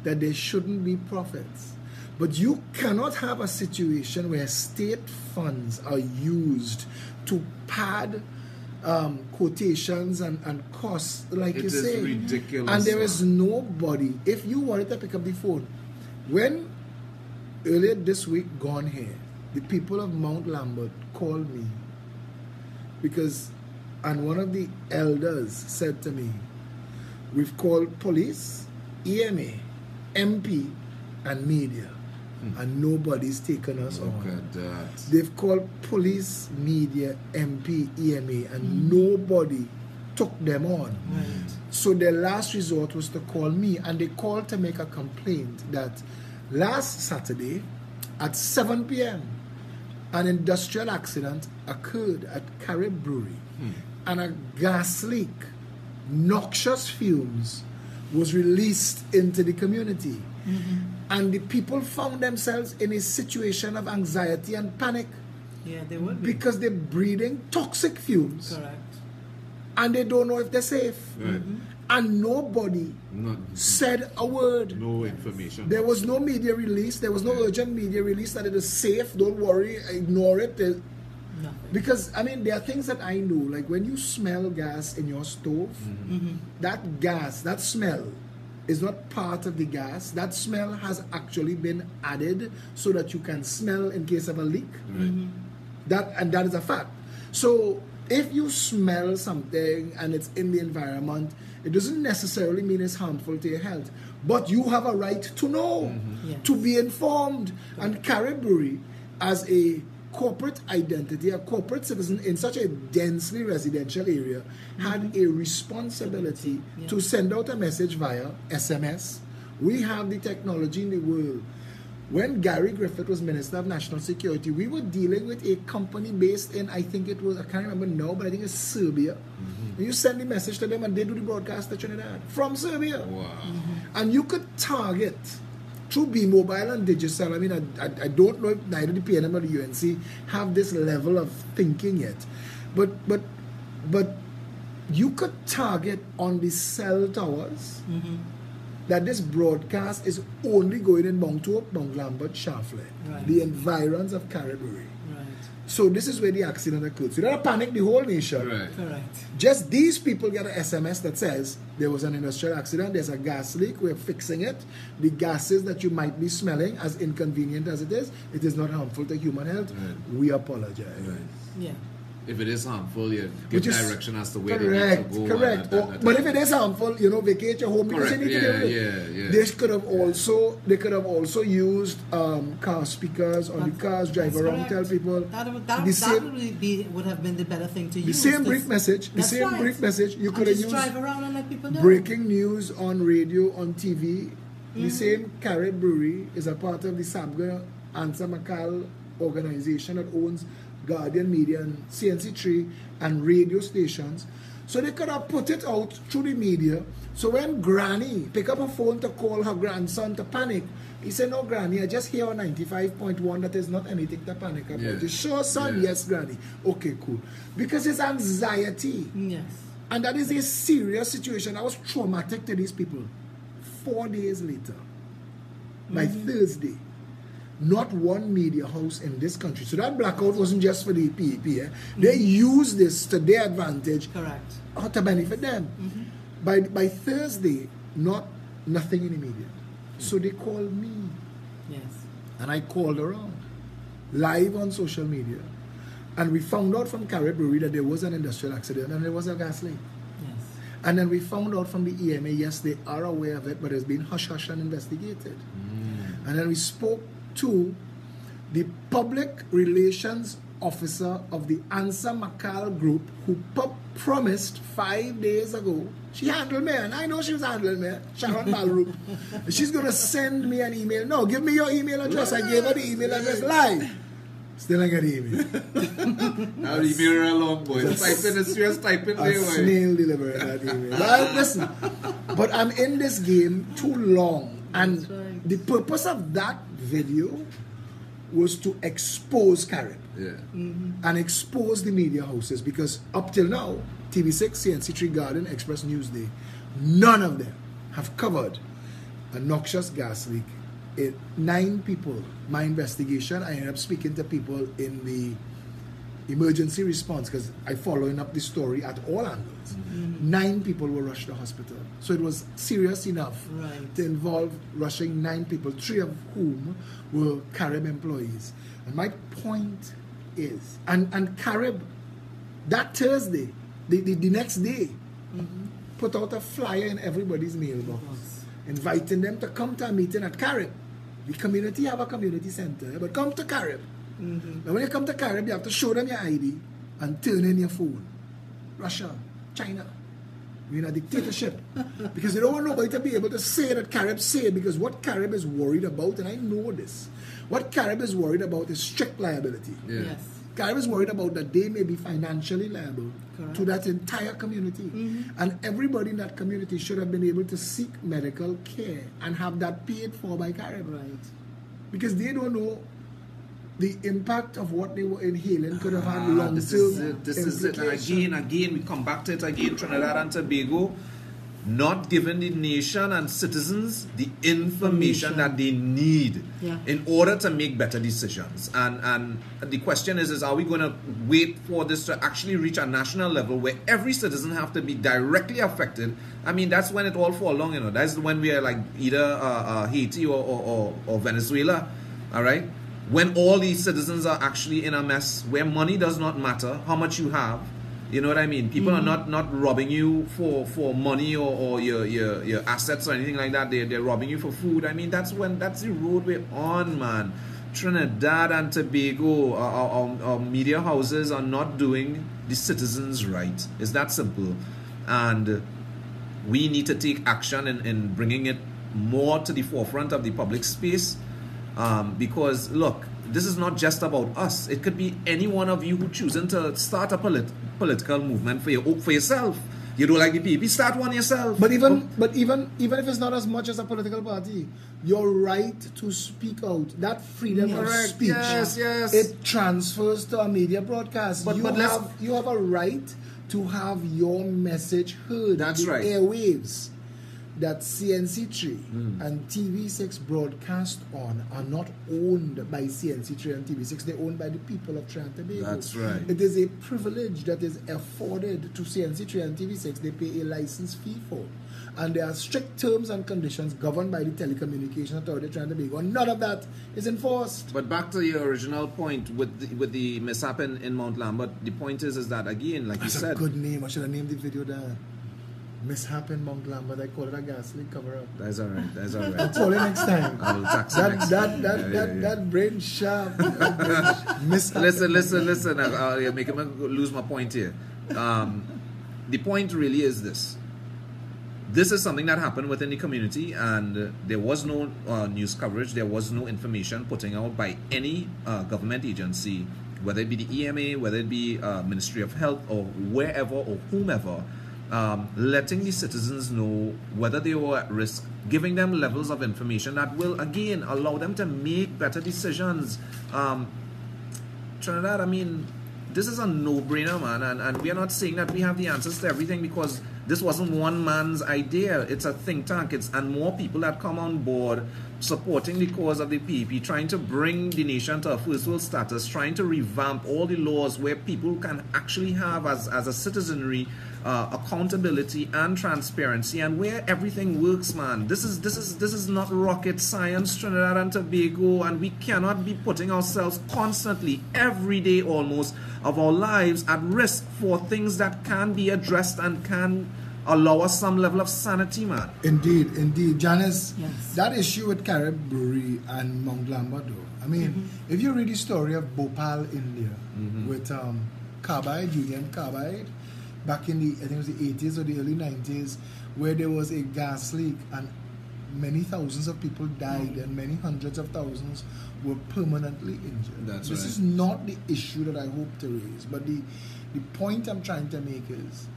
that there shouldn't be profits, but you cannot have a situation where state funds are used to pad quotations and costs, like you say. It is ridiculous. And there is nobody. If you wanted to pick up the phone, when earlier this week gone here, the people of Mount Lambert called me and one of the elders said to me, we've called police, EMA, MP, and media, and nobody's taken us on. Look at that. They've called police, media, MP, EMA, and nobody took them on. Right. So their last resort was to call me, and they called to make a complaint that last Saturday at 7 p.m. an industrial accident occurred at Carib Brewery, and a gas leak, noxious fumes, was released into the community. And the people found themselves in a situation of anxiety and panic. Yeah, they would be. Because they're breathing toxic fumes. Correct. And they don't know if they're safe. Right. And nobody said a word. No information. There was no media release. There was no urgent media release that it is safe. Don't worry. Ignore it. Nothing. Because, I mean, there are things that I know. Like when you smell gas in your stove, that gas, that smell is not part of the gas. That smell has actually been added so that you can smell in case of a leak. That is a fact. So if you smell something and it's in the environment, it doesn't necessarily mean it's harmful to your health. But you have a right to know, to be informed. And Carib Brewery, as a corporate identity, a corporate citizen in such a densely residential area, had a responsibility to send out a message via SMS. We have the technology in the world. When Gary Griffith was Minister of National Security, we were dealing with a company based in, I think it was, I can't remember now, but I think it's Serbia. You send the message to them and they do the broadcast to Trinidad from Serbia. Wow. And you could target through B-Mobile and Digicel, I mean, I don't know if neither the PNM or the UNC have this level of thinking yet. But you could target on the cell towers that this broadcast is only going in Mount Hope, Mount Lambert, Shafley, the environs of Caribbery. Right. So this is where the accident occurred. So they don't panic the whole nation. Right. Correct. Just these people get an SMS that says there was an industrial accident, there's a gas leak, we're fixing it. The gases that you might be smelling, as inconvenient as it is not harmful to human health. Right. We apologize. Right. Yeah. If it is harmful, you give Which is direction as to where correct, they need to go. correct. But if it is harmful, vacate your home because Correct. you need to do it. Yeah. They could have also used car speakers on the cars, drive That's around, correct. tell people Would have been the better thing to the use. same brief message. The That's same right. brief message. You And could have just used drive around and let people know. breaking news on radio, on TV. The same Carib Brewery is a part of the Sabga Ansa Makal organization that owns Guardian Media and CNC3 and radio stations. So they could have put it out through the media. So when Granny pick up a phone to call her grandson to panic, he said, "No, Granny, I just hear on 95.1 that there's not anything to panic about." Yeah. You sure, son? Yeah. Yes, Granny. Okay, cool. Because it's anxiety. Yes. And that is a serious situation. That was traumatic to these people. 4 days later, by Thursday, not one media house in this country. So that blackout wasn't just for the PEP. They used this to their advantage Correct. or to benefit them. By Thursday, nothing in the media. So they called me. Yes. And I called around, live on social media. And we found out from Carib Brewery that there was an industrial accident and there was a gas leak. Yes. And then we found out from the EMA, yes, they are aware of it, but it's been hush-hush and investigated. And then we spoke to the public relations officer of the Ansa Makal group who promised 5 days ago. She handled me, and I know she was handling me, Sharon Malroop. She's going to send me an email. No, give me your email address. I gave her the email address live. Still ain't got the email. I'll email her along, boys. Typing is serious typing A there, boy. snail delivering that email. But listen, but I'm in this game too long. And That's right. the purpose of that video was to expose Carib Yeah. and expose the media houses, because up till now, TV6, CNC3, Guardian, Express, Newsday, none of them have covered a noxious gas leak. 9 people, my investigation, I ended up speaking to people in the emergency response because I following up the story at all angles. 9 people were rushed to hospital. So it was serious enough Right. to involve rushing 9 people, 3 of whom were Carib employees. And my point is, and Carib, that Thursday, the next day, put out a flyer in everybody's mailbox, inviting them to come to a meeting at Carib. The community have a community center, but come to Carib. Now when you come to Carib, you have to show them your ID and turn in your phone. Russia, China, we're in a dictatorship. Because they don't want nobody to be able to say that Carib say it, because what Carib is worried about, and I know this, what Carib is worried about is strict liability. Yeah. Yes. Carib is worried about that they may be financially liable Correct. to that entire community. And everybody in that community should have been able to seek medical care and have that paid for by Carib. Right. Because they don't know the impact of what they were inhaling could have had long-term This is it. This is it. And implications. again, we come back to it again. Trinidad and Tobago, not giving the nation and citizens the information that they need Yeah. in order to make better decisions. And the question is are we going to wait for this to actually reach a national level where every citizen have to be directly affected? I mean, that's when it all fall along, you know. That's when we are like either Haiti or Venezuela, all right? When all these citizens are actually in a mess, where money does not matter, how much you have, you know what I mean? People are not robbing you for money or your assets or anything like that. They're robbing you for food. I mean, that's the road we're on, man. Trinidad and Tobago, our media houses are not doing the citizens right. It's that simple. And we need to take action in bringing it more to the forefront of the public space. Because look, this is not just about us. It could be any one of you who choosing to start a political movement for yourself, You don't like the PEP? Start one yourself. But even if it's not as much as a political party, your right to speak out, that freedom of Correct. speech, Yes. it transfers to a media broadcast. But you let's- have a right to have your message heard. That's the right. Airwaves that CNC3 and TV6 broadcast on are not owned by CNC3 and TV6. They're owned by the people of Trinidad and Tobago. That's right. It is a privilege that is afforded to CNC3 and TV6. They pay a license fee for. And there are strict terms and conditions governed by the Telecommunication Authority of Trinidad and Tobago. And none of that is enforced. But back to your original point with the mishap in Mount Lambert, the point is that, again, like That's you a said... good name. I should have named the video that. Mishap in Mount Lambert. I call it a gas leak cover up. That's all right. That's all right. I'll call it next time. I will tax you next time. That brain sharp. Mishap. Listen. You're making me lose my point here. The point really is this. This is something that happened within the community, and there was no news coverage. There was no information putting out by any government agency, whether it be the EMA, whether it be Ministry of Health, or wherever or whomever, letting the citizens know whether they were at risk, giving them levels of information that will, again, allow them to make better decisions. Trinidad, I mean, this is a no-brainer, man, and we are not saying that we have the answers to everything, because this wasn't one man's idea. It's a think tank, and more people that come on board supporting the cause of the PEP, trying to bring the nation to a first world status, trying to revamp all the laws where people can actually have, as a citizenry, accountability and transparency, and where everything works, man. This is not rocket science, Trinidad and Tobago, and we cannot be putting ourselves constantly, every day almost, of our lives at risk for things that can be addressed and can allow us some level of sanity, man. Indeed. Janice, Yes. that issue with Carib Brewery and Mount Lambert, though, I mean, if you read the story of Bhopal, India, with Carbide, Union Carbide, back in the, I think it was the 80s or the early 90s, where there was a gas leak and many thousands of people died and many hundreds of thousands were permanently injured. That's This right. is not the issue that I hope to raise, but the point I'm trying to make is,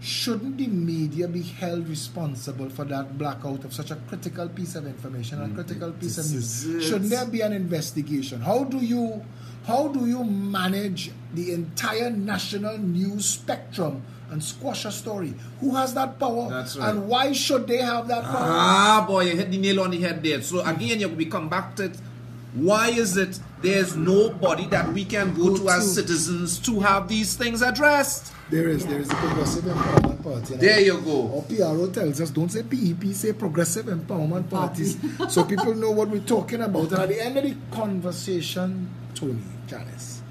shouldn't the media be held responsible for that blackout of such a critical piece of information, a critical piece of news? Shouldn't there be an investigation? How do you manage the entire national news spectrum and squash a story? Who has that power? That's right. And why should they have that power? Ah, boy, you hit the nail on the head there. So again, we come back to it. Why is it there's nobody that we can go to as citizens to have these things addressed? There is the Progressive Empowerment Party. There you go. Our PRO tells us, don't say PEP, say Progressive Empowerment Parties, so people know what we're talking about. And at the end of the conversation, Tony, Janice,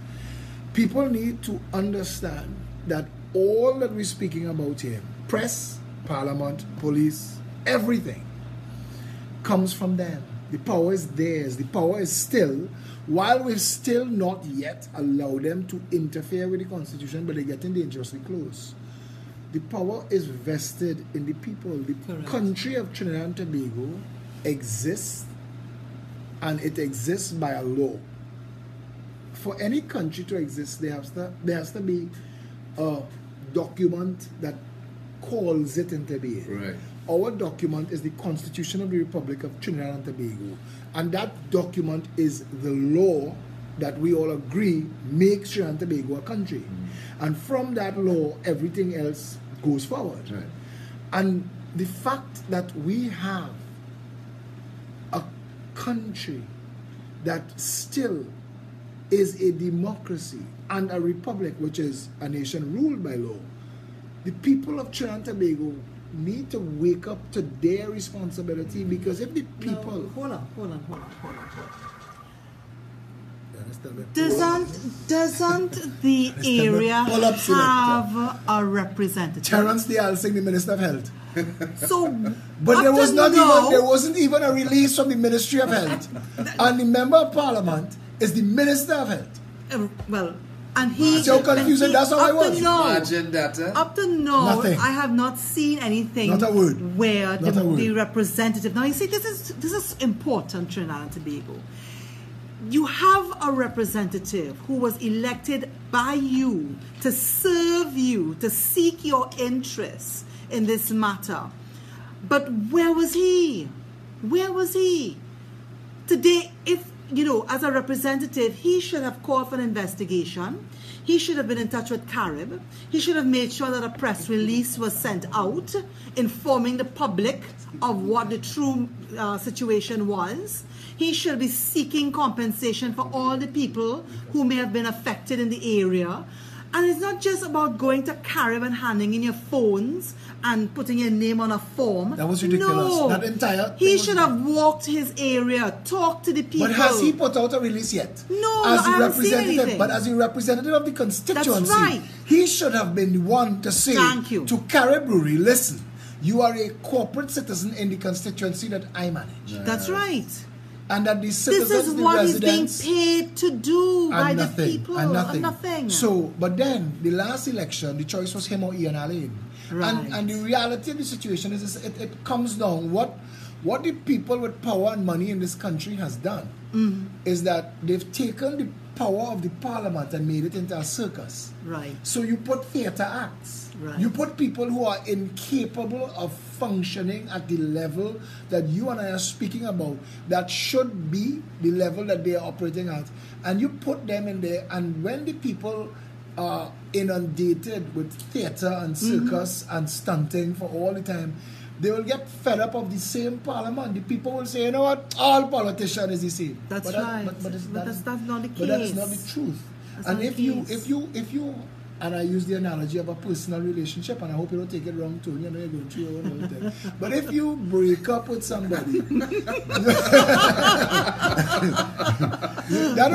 people need to understand that all that we're speaking about here, press, parliament, police, everything, comes from them. The power is theirs. The power is still, while we've still not yet allowed them to interfere with the Constitution, but they're getting dangerously close. The power is vested in the people. The Correct. country of Trinidad and Tobago exists, and it exists by a law. For any country to exist, there has to be a document that calls it into being. Right. Our document is the Constitution of the Republic of Trinidad and Tobago, and that document is the law that we all agree makes Trinidad and Tobago a country. And from that law, everything else goes forward. Right. And the fact that we have a country that still is a democracy and a republic, which is a nation ruled by law, the people of Trinidad and Tobago need to wake up to their responsibility, because if the people... No, hold on. Doesn't Doesn't the area pull up selector. have a representative? Terence Dial Singh, the Minister of Health. So, But there up was to not now- even, there wasn't even a release from the Ministry of Health. And the Member of Parliament is the Minister of Health. Well, and he... So confusing, that's how up I to was. now- Imagine that, eh? Up to now, Nothing. I have not seen anything. Not a word. Where Not a word. the representative. Now you see, this is important, Trinidad and Tobago. you have a representative who was elected by you to serve you, to seek your interests in this matter. But where was he? Where was he? Today, if, as a representative, he should have called for an investigation. He should have been in touch with Carib. He should have made sure that a press release was sent out informing the public of what the true situation was. He should be seeking compensation for all the people who may have been affected in the area. And it's not just about going to Carib and handing in your phones and putting your name on a form. That was ridiculous. No. That entire He should have walked his area, talked to the people. But has he put out a release yet? No, as I haven't seen anything. But as a representative of the constituency, That's right. he should have been the one to say Thank you. to Carib Brewery, listen, you are a corporate citizen in the constituency that I manage. That's right. And that the This citizens, is the what he's being residents, paid to do by and the nothing, people. and nothing. Nothing. So, but then the last election, the choice was him or Ian Alleyne. Right. And the reality of the situation is it comes down what the people with power and money in this country has done is that they've taken the power of the parliament and made it into a circus. Right. So you put theatre acts. Right. You put people who are incapable of functioning at the level that you and I are speaking about, that should be the level that they are operating at, and you put them in there, and when the people are inundated with theatre and circus and stunting for all the time, they will get fed up of the same parliament. The people will say, you know what, all politicians is the same. That's but right. But that's not the case. But that is not the truth. That's And not if the you, case. and I use the analogy of a personal relationship, and I hope you don't take it wrong, Tony. I know you're going through your own thing. But if you break up with somebody, that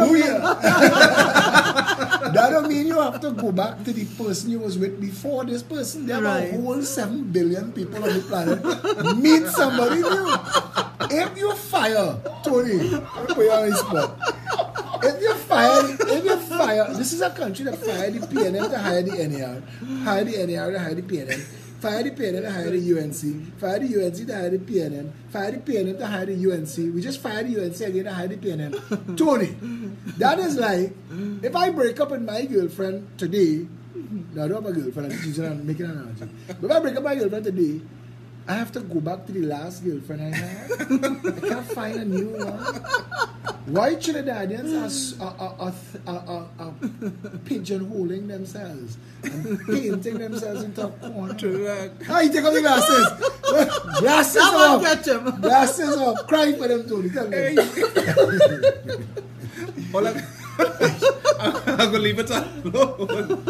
don't mean you have to go back to the person you was with before this person. There are a whole 7 billion people on the planet. Meet somebody new. If you fire Tony, let me put you on the spot. If you fire, this is a country that fired the PNM to hire the NAR, hire the NAR to hire the PNM, fire the PNM to hire the UNC, fire the UNC to hire the PNM, fire the PNM to hire the UNC, we just fired the UNC again to hire the PNM. Tony, that is like, if I break up with my girlfriend today, no, I don't have a girlfriend, I'm making an analogy, but if I break up with my girlfriend today, I have to go back to the last girlfriend I had. I can't find a new one. Why Trinidadians are pigeonholing themselves and painting themselves into a corner? How you take off the glasses? Glasses off. Catch him. Glasses off. Cry for them, Tony. Tell them. I'm going to leave it alone.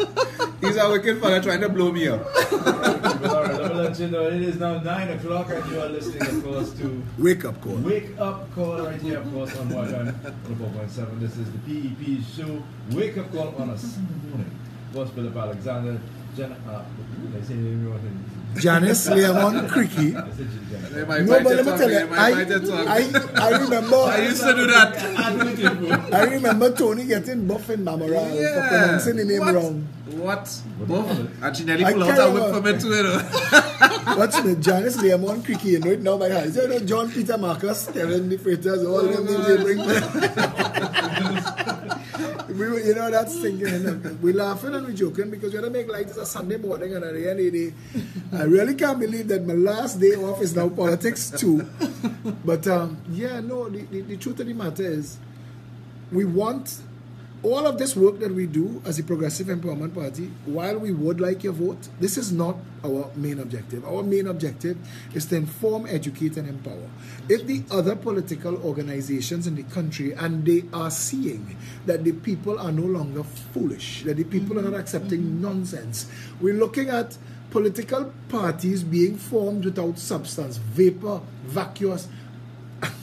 He's a wicked fella trying to blow me up. Alright, I'll let you know it is now 9 o'clock and you are listening, of course, to Wake Up Call. Wake Up Call right here, of course, on 104.7. This is the PEP show. Wake Up Call on a Sunday morning. Boss Philip Alexander, Janice Leamon Cricky. I said Janice. No, but let me tell you, I remember. I used to do that. I remember Tony getting buff in Bamaral for pronouncing the name wrong. What? And she nearly I pulled out can't a whip from it too, you know. What's the Janice Leamon Cricky? You know it now by heart. You know John Peter Marcus, Kevin the Freitas, all them names they bring. You know, that's thinking. We're laughing and we're joking because we're going to make like this a Sunday morning, and at the end of the day, I really can't believe that my last day off is now politics too. But the truth of the matter is, we want all of this work that we do as a Progressive Empowerment Party. While we would like your vote, this is not our main objective. Our main objective is to inform, educate, and empower. If the other political organizations in the country, and they are seeing that the people are no longer foolish, that the people are not accepting nonsense, we're looking at political parties being formed without substance, vapor, vacuous,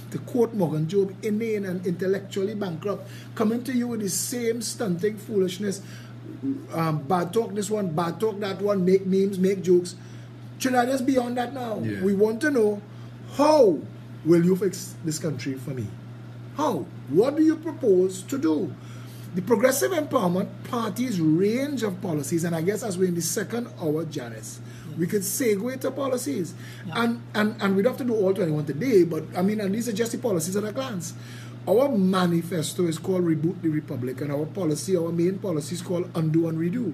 to quote Morgan Job, inane and intellectually bankrupt, coming to you with the same stunting foolishness, bad talk this one, bad talk that one, make memes, make jokes. Trinidadians beyond that now. Yeah. We want to know, how will you fix this country for me? How? What do you propose to do? The Progressive Empowerment Party's range of policies, and I guess as we're in the second hour, Janice, we could segue to policies. Yeah. And we'd have to do all 21 today, but I mean, and these are just the policies at a glance. Our manifesto is called Reboot the Republic, and our main policy is called Undo and Redo.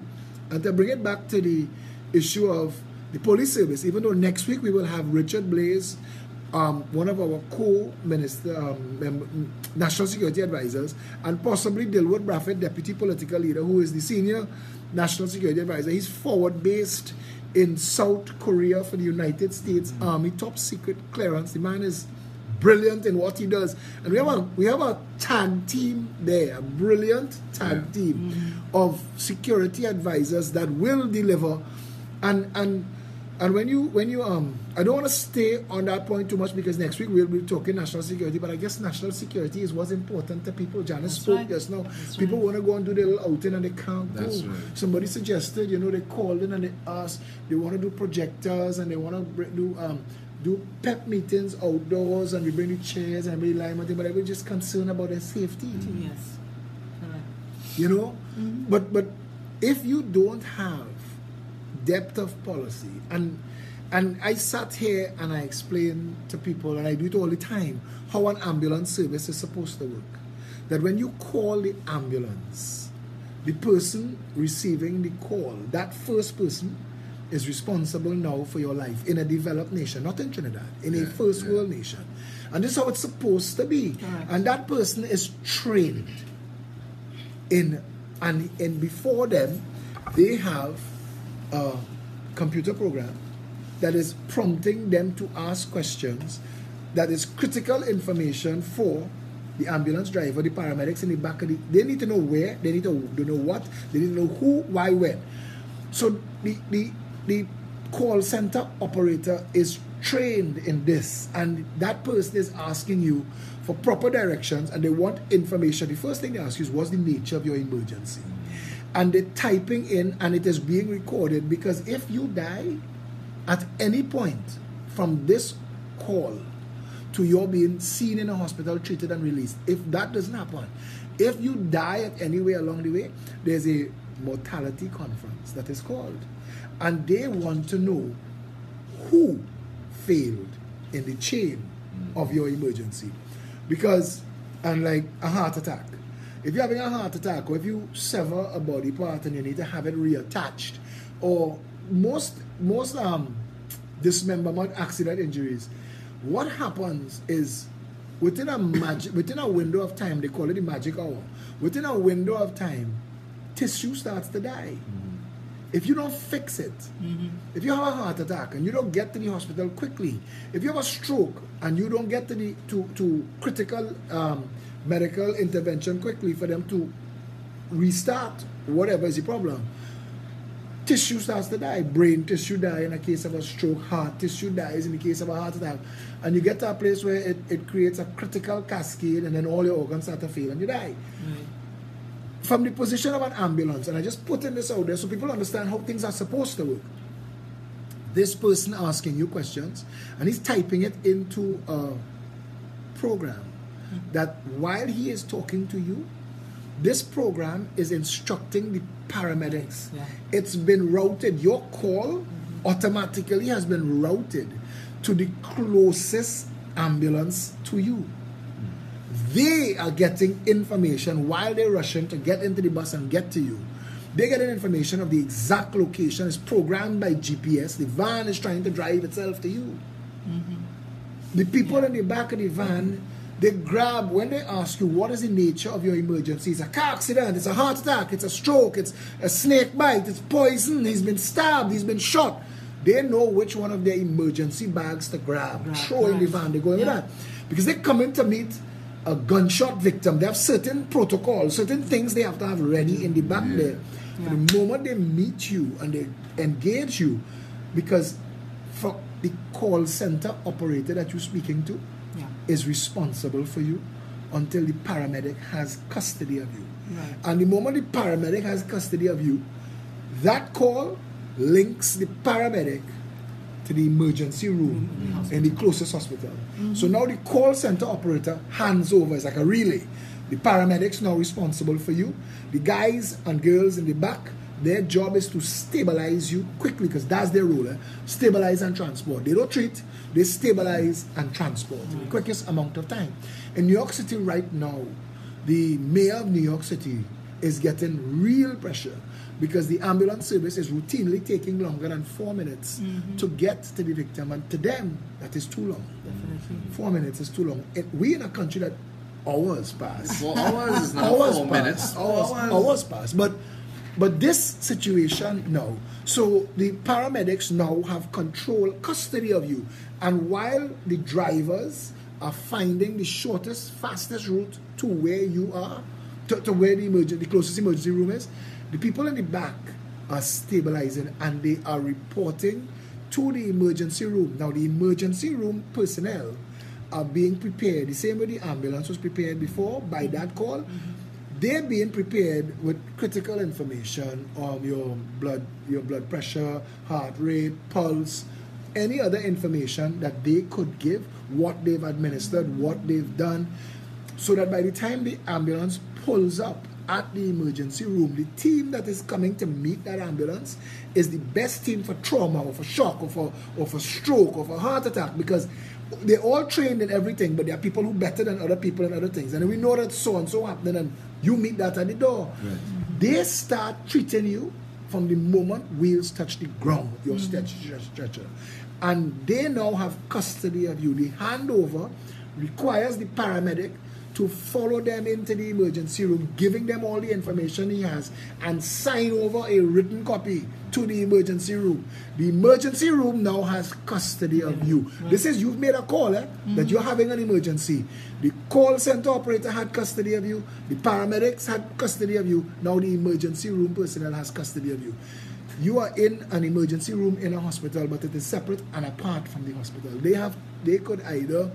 And to bring it back to the issue of the police service, even though next week we will have Richard Blaze, one of our co-minister, national security advisors, and possibly Dilwood Bradford, deputy political leader, who is the senior national security advisor. He's forward-based in South Korea for the United States Army, top secret clearance. The man is brilliant in what he does, and we have a tag team there, a brilliant tag team of security advisors that will deliver. And when you I don't want to stay on that point too much, because next week we'll be talking national security, but I guess national security is what's important to people. Janice spoke just now. People want to go and do their little outing and they can't go. Right. Somebody suggested, they called in and they asked, they want to do projectors and they want to do pep meetings outdoors, and we bring the chairs and everybody line, but they were just concerned about their safety. Yes. Correct. But if you don't have depth of policy, and I sat here and I explained to people, and I do it all the time, how an ambulance service is supposed to work. That when you call the ambulance, the person receiving the call, that first person is responsible now for your life in a developed nation, not in Trinidad, in a first world nation. And this is how it's supposed to be. Correct. And that person is trained and before them, they have a computer program that is prompting them to ask questions that is critical information for the ambulance driver, the paramedics in the back of they need to know where, they need to know what, they need to know who, why, when. So the call center operator is trained in this, and that person is asking you for proper directions, and they want information. The first thing they ask you is, what's the nature of your emergency? And they're typing in, and it is being recorded, because if you die at any point from this call to your being seen in a hospital, treated and released, if that doesn't happen, if you die at any way along the way, there's a mortality conference that is called, and they want to know who failed in the chain of your emergency. Because, unlike a heart attack, if you're having a heart attack, or if you sever a body part and you need to have it reattached, or most dismemberment accident injuries, what happens is within a window of time, they call it the magic hour, within a window of time, tissue starts to die. If you don't fix it, if you have a heart attack and you don't get to the hospital quickly, if you have a stroke and you don't get to critical medical intervention quickly for them to restart whatever is the problem, tissue starts to die. Brain tissue dies in a case of a stroke, heart tissue dies in the case of a heart attack, and you get to a place where it creates a critical cascade, and then all your organs start to fail and you die. From the position of an ambulance, and I just put in this out there so people understand how things are supposed to work. This person asking you questions, and he's typing it into a program that while he is talking to you, this program is instructing the paramedics. It's been routed. Your call automatically has been routed to the closest ambulance to you. They are getting information while they're rushing to get into the bus and get to you. They're getting information of the exact location. It's programmed by GPS. The van is trying to drive itself to you. The people in the back of the van, they grab, when they ask you what is the nature of your emergency, it's a car accident, it's a heart attack, it's a stroke, it's a snake bite, it's poison, he's been stabbed, he's been shot. They know which one of their emergency bags to grab, throw in the van, they go in with that. Because they come in to meet a gunshot victim. They have certain protocols, certain things they have to have ready in the back there. The moment they meet you and they engage you, because for the call center operator that you're speaking to is responsible for you until the paramedic has custody of you. And the moment the paramedic has custody of you, that call links the paramedic to the emergency room in the closest hospital. So now the call center operator hands over, it's like a relay. The paramedics now responsible for you. The guys and girls in the back Their job is to stabilize you quickly, because that's their role. Stabilize and transport. They don't treat, they stabilize and transport in the quickest amount of time. In New York City right now, the mayor of New York City is getting real pressure because the ambulance service is routinely taking longer than 4 minutes to get to the victim, and to them that is too long. Definitely. 4 minutes is too long. We in a country that hours pass. 4 hours is not Hours 4 pass. minutes. Hours pass. But this situation now, so the paramedics now have control, custody of you, and while the drivers are finding the shortest, fastest route to where you are, to where the closest emergency room is, the people in the back are stabilizing and they are reporting to the emergency room. Now the emergency room personnel are being prepared the same way the ambulance was prepared before by that call. They're being prepared with critical information on your blood pressure, heart rate, pulse, any other information that they could give, what they've administered, what they've done, so that by the time the ambulance pulls up at the emergency room, the team that is coming to meet that ambulance is the best team for trauma or for shock or for stroke or for heart attack, because they're all trained in everything, but there are people who better than other people in other things. And we know that so and so happening, and you meet that at the door. Right. They start treating you from the moment wheels touch the ground, your stretcher. And they now have custody of you. The handover requires the paramedic to follow them into the emergency room, giving them all the information he has, and sign over a written copy to the emergency room. The emergency room now has custody of you. This is, you've made a call that you're having an emergency. The call center operator had custody of you. The paramedics had custody of you. Now the emergency room personnel has custody of you. You are in an emergency room in a hospital, but it is separate and apart from the hospital. They could either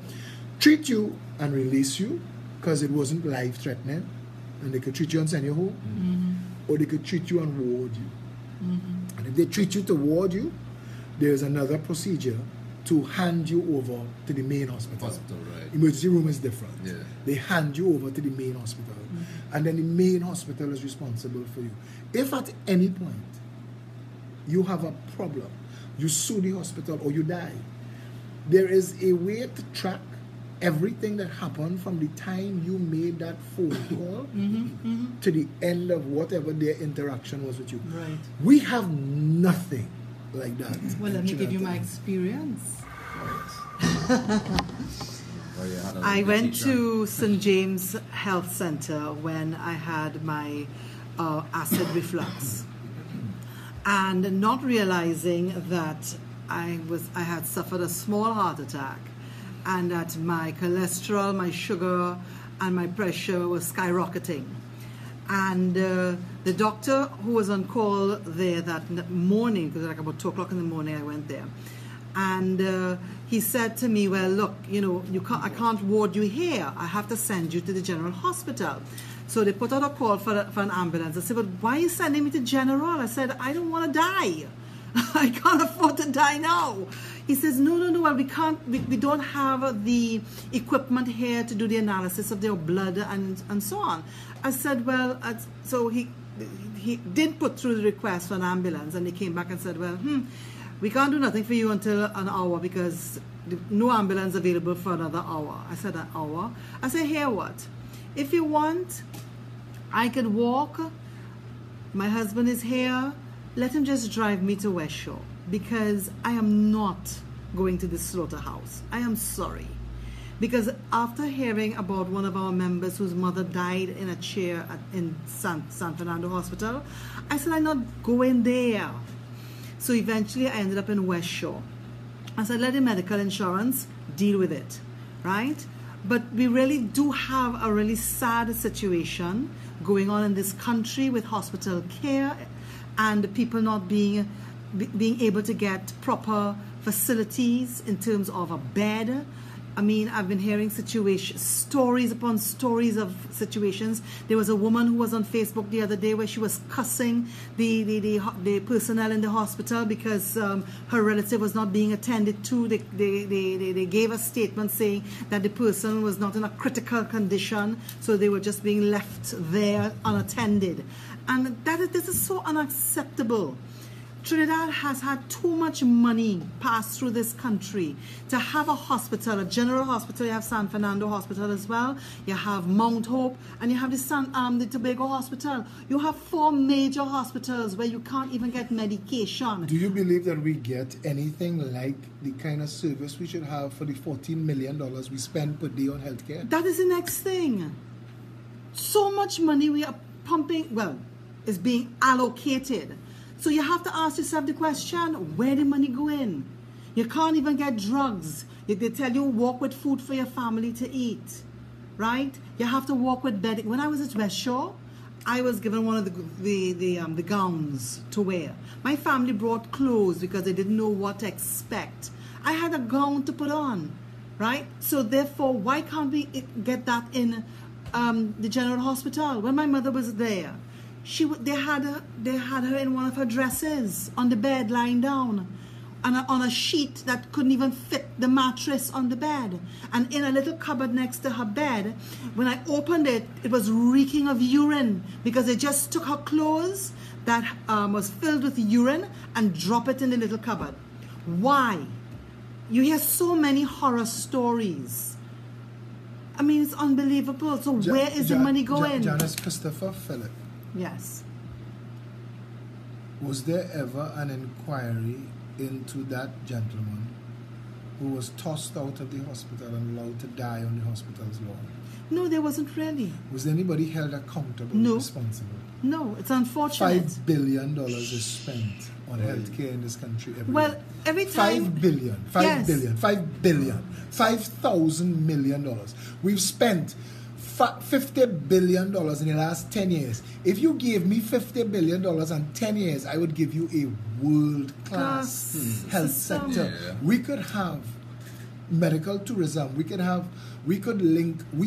treat you and release you, because it wasn't life-threatening, and they could treat you and send you home, or they could treat you and ward you. And if they treat you to ward you, there's another procedure to hand you over to the main hospital. Right. Emergency room is different. Yeah. They hand you over to the main hospital, and then the main hospital is responsible for you. If at any point you have a problem, you sue the hospital or you die, there is a way to track everything that happened from the time you made that phone call to the end of whatever their interaction was with you. Right. We have nothing like that. Well, let me give you my experience. I went to St. James Health Center when I had my acid reflux, and not realizing that I had suffered a small heart attack, and that my cholesterol, my sugar, and my pressure was skyrocketing. And the doctor who was on call there that morning, because like about 2 o'clock in the morning I went there, and he said to me, well, look, I can't ward you here. I have to send you to the general hospital. So they put out a call for an ambulance. I said, but why are you sending me to general? I said, I don't want to die. I can't afford to die now. He says, no, well, we don't have the equipment here to do the analysis of their blood and so on. I said, well, so he did put through the request for an ambulance, and they came back and said, well, we can't do nothing for you until an hour, because no ambulance available for another hour. I said, an hour? I said, here what? If you want, I can walk. My husband is here. Let him just drive me to West Shore, because I am not going to the slaughterhouse. I am sorry. Because after hearing about one of our members whose mother died in a chair in San Fernando Hospital, I said, I'm not going there. So eventually I ended up in West Shore. I said, let the medical insurance deal with it, right? But we really do have a really sad situation going on in this country with hospital care, and people not being able to get proper facilities in terms of a bed. I mean, I've been hearing stories upon stories of situations. There was a woman who was on Facebook the other day where she was cussing the personnel in the hospital because her relative was not being attended to. They gave a statement saying that the person was not in a critical condition, so they were just being left there unattended. And this is so unacceptable. Trinidad has had too much money pass through this country to have a hospital, a general hospital. You have San Fernando Hospital as well. You have Mount Hope, and you have the Tobago Hospital. You have 4 major hospitals where you can't even get medication. Do you believe that we get anything like the kind of service we should have for the $14 million we spend per day on healthcare? That is the next thing. So much money we are pumping, is being allocated. So you have to ask yourself the question, where did money go in? You can't even get drugs. They tell you walk with food for your family to eat, right? You have to walk with bedding. When I was at West Shore, I was given one of the gowns to wear. My family brought clothes because they didn't know what to expect. I had a gown to put on, right? So therefore, why can't we get that in the General Hospital? When my mother was there, they had her in one of her dresses on the bed, lying down, and on a sheet that couldn't even fit the mattress on the bed, and in a little cupboard next to her bed. When I opened it, it was reeking of urine because they just took her clothes that was filled with urine and drop it in the little cupboard. Why? You hear so many horror stories. I mean, it's unbelievable. So where is the money going? Janice Christopher Phillip. Yes. Was there ever an inquiry into that gentleman who was tossed out of the hospital and allowed to die on the hospital's lawn? No, there wasn't really. Was anybody held accountable, No. responsible? No, it's unfortunate. $5 billion is spent on healthcare in this country every Well, year. every time... $5 billion. $5,000 million. We've spent $50 billion in the last 10 years. If you gave me $50 billion and 10 years, I would give you a world-class health sector. Yeah. We could have medical tourism. We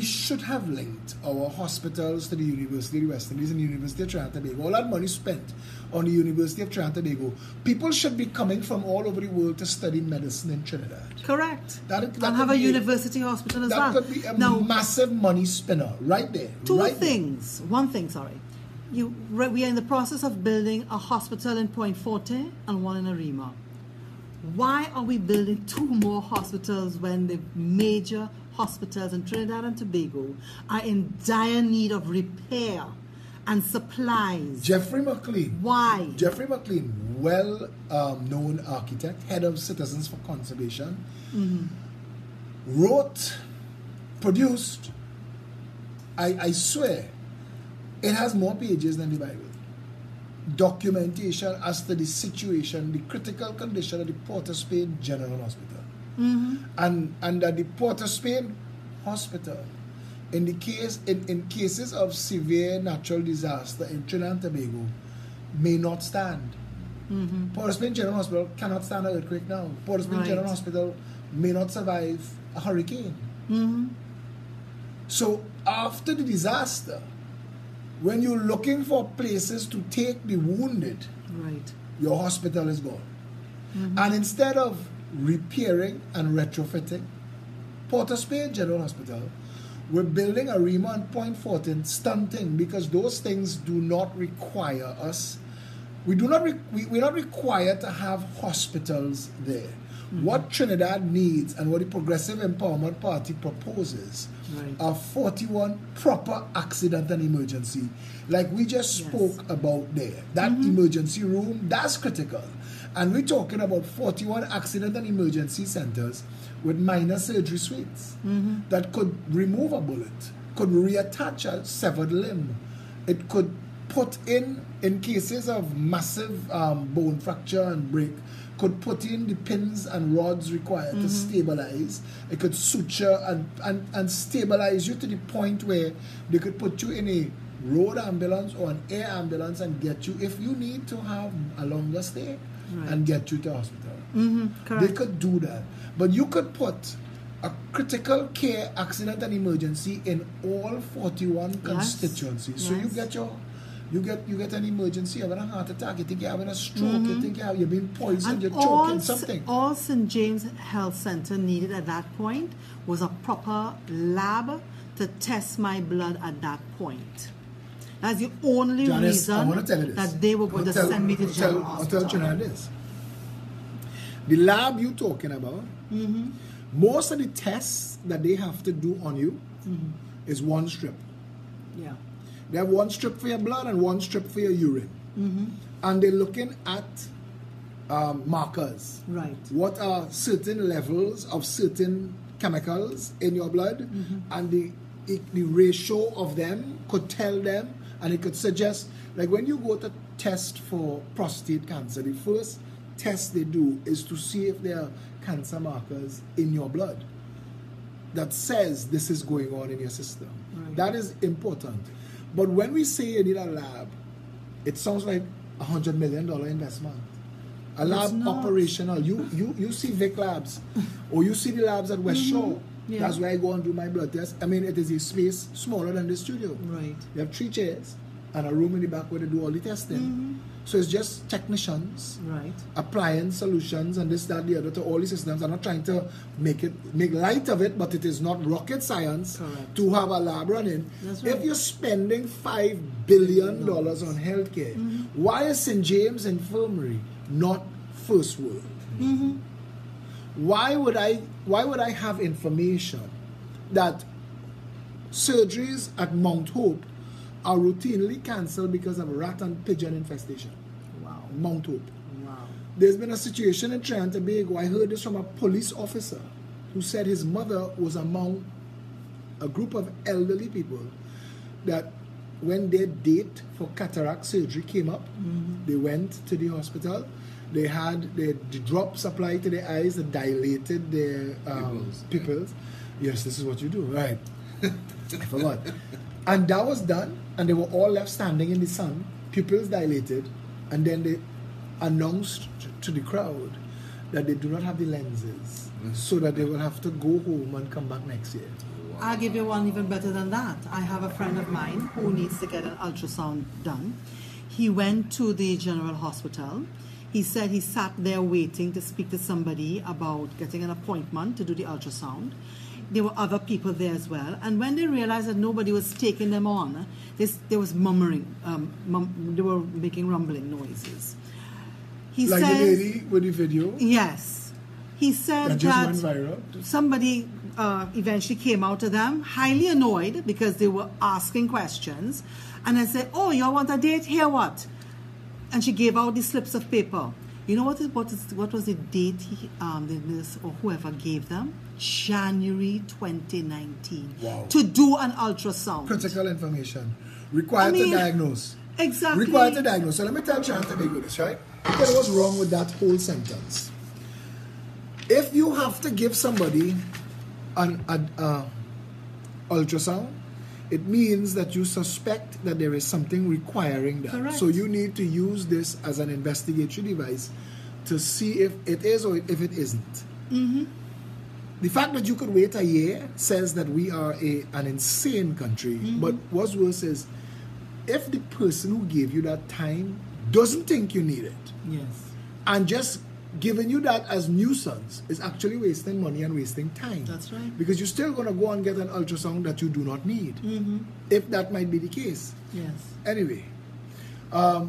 should have linked our hospitals to the University of the West Indies and the University of Trinidad and Tobago. All that money spent on the University of Trinidad and Tobago, people should be coming from all over the world to study medicine in Trinidad. Correct. That and have a university hospital as well. That could be a now, massive money spinner right there. One thing, sorry. We are in the process of building a hospital in Point Forte and one in Arima. Why are we building 2 more hospitals when the major hospitals in Trinidad and Tobago are in dire need of repair and supplies? Jeffrey McLean. Why? Jeffrey McLean, well-known architect, head of Citizens for Conservation, wrote, produced, I swear, it has more pages than the Bible, documentation as to the situation, the critical condition of the Port of Spain General Hospital. And that the Port of Spain Hospital, in cases of severe natural disaster in Trinidad and Tobago, may not stand. Port of Spain General Hospital cannot stand an earthquake now. Port of Spain General Hospital may not survive a hurricane. So after the disaster, when you're looking for places to take the wounded, your hospital is gone. And instead of repairing and retrofitting, Port of Spain General Hospital, we're building Arima and Point Fortin, stunting, because those things do not require us. We're not required to have hospitals there. What Trinidad needs and what the Progressive Empowerment Party proposes are 41 proper accident and emergency, like we just spoke about there. That emergency room, that's critical. And we're talking about 41 accident and emergency centers with minor surgery suites that could remove a bullet, could reattach a severed limb. It could put in cases of massive bone fracture and break, could put in the pins and rods required to stabilize. It could suture and stabilize you to the point where they could put you in a road ambulance or an air ambulance and get you, if you need to have a longer stay, and get you to hospital. They could do that. But you could put a critical care accident and emergency in all 41 constituencies. So you get an emergency, you're having a heart attack, you think you're having a stroke, you think you're being poisoned, and you're choking something. All St. James Health Center needed at that point was a proper lab to test my blood at that point. That's the only Janice, I reason want to tell you this. that they were going to send me to the general I'll hospital. tell Trinidad this. The lab you're talking about, most of the tests that they have to do on you is one strip. Yeah. They have one strip for your blood and one strip for your urine. And they're looking at markers. Right. What are certain levels of certain chemicals in your blood, and the ratio of them could tell them, and it could suggest, like when you go to test for prostate cancer, the first test they do is to see if there are cancer markers in your blood that says this is going on in your system. Right. That is important. But when we say you need a lab, it sounds like $100 million investment. A lab not. operational. You see Vic Labs, or you see the labs at West Shore. Yeah. That's where I go and do my blood test. I mean, it is a space smaller than the studio. Right. You have 3 chairs and a room in the back where they do all the testing. So it's just technicians Right. applying solutions and this, that, the other to all the systems. I'm not trying to make light of it, but it is not rocket science Correct. to have a lab running. That's right. If you're spending $5 billion on healthcare, why is St. James Infirmary not first world? Why would I have information that surgeries at Mount Hope are routinely cancelled because of rat and pigeon infestation? Wow. Mount Hope. Wow. There's been a situation in Trinidad and Tobago. I heard this from a police officer who said his mother was among a group of elderly people that when their date for cataract surgery came up, they went to the hospital. They had the drops applied to their eyes that dilated their pupils. Yes, this is what you do, right? I forgot. And that was done, and they were all left standing in the sun, pupils dilated, and then they announced to the crowd that they do not have the lenses, so that they will have to go home and come back next year. I'll give you one even better than that. I have a friend of mine who needs to get an ultrasound done. He went to the general hospital. He said he sat there waiting to speak to somebody about getting an appointment to do the ultrasound. There were other people there as well. And when they realized that nobody was taking them on, there was murmuring. They were making rumbling noises. He Like said, the lady with the video yes. He said that just went viral. somebody eventually came out to them, highly annoyed because they were asking questions. And I said, oh, you want a date? Here what? And she gave out the slips of paper. You know what was the date the nurse or whoever gave them? January 2019. Wow. To do an ultrasound. Critical information. Required to diagnose. Exactly. Required to diagnose. So let me tell Trinidad and Tobago this, right? Because what's wrong with that whole sentence? If you have to give somebody an ultrasound, it means that you suspect that there is something requiring that. Correct. So you need to use this as an investigatory device to see if it is or if it isn't. The fact that you could wait a year says that we are an insane country. But what's worse is, if the person who gave you that time doesn't think you need it, Yes. and just giving you that as nuisance is actually wasting money and wasting time. That's right. Because you're still going to go and get an ultrasound that you do not need, if that might be the case. Yes. Anyway,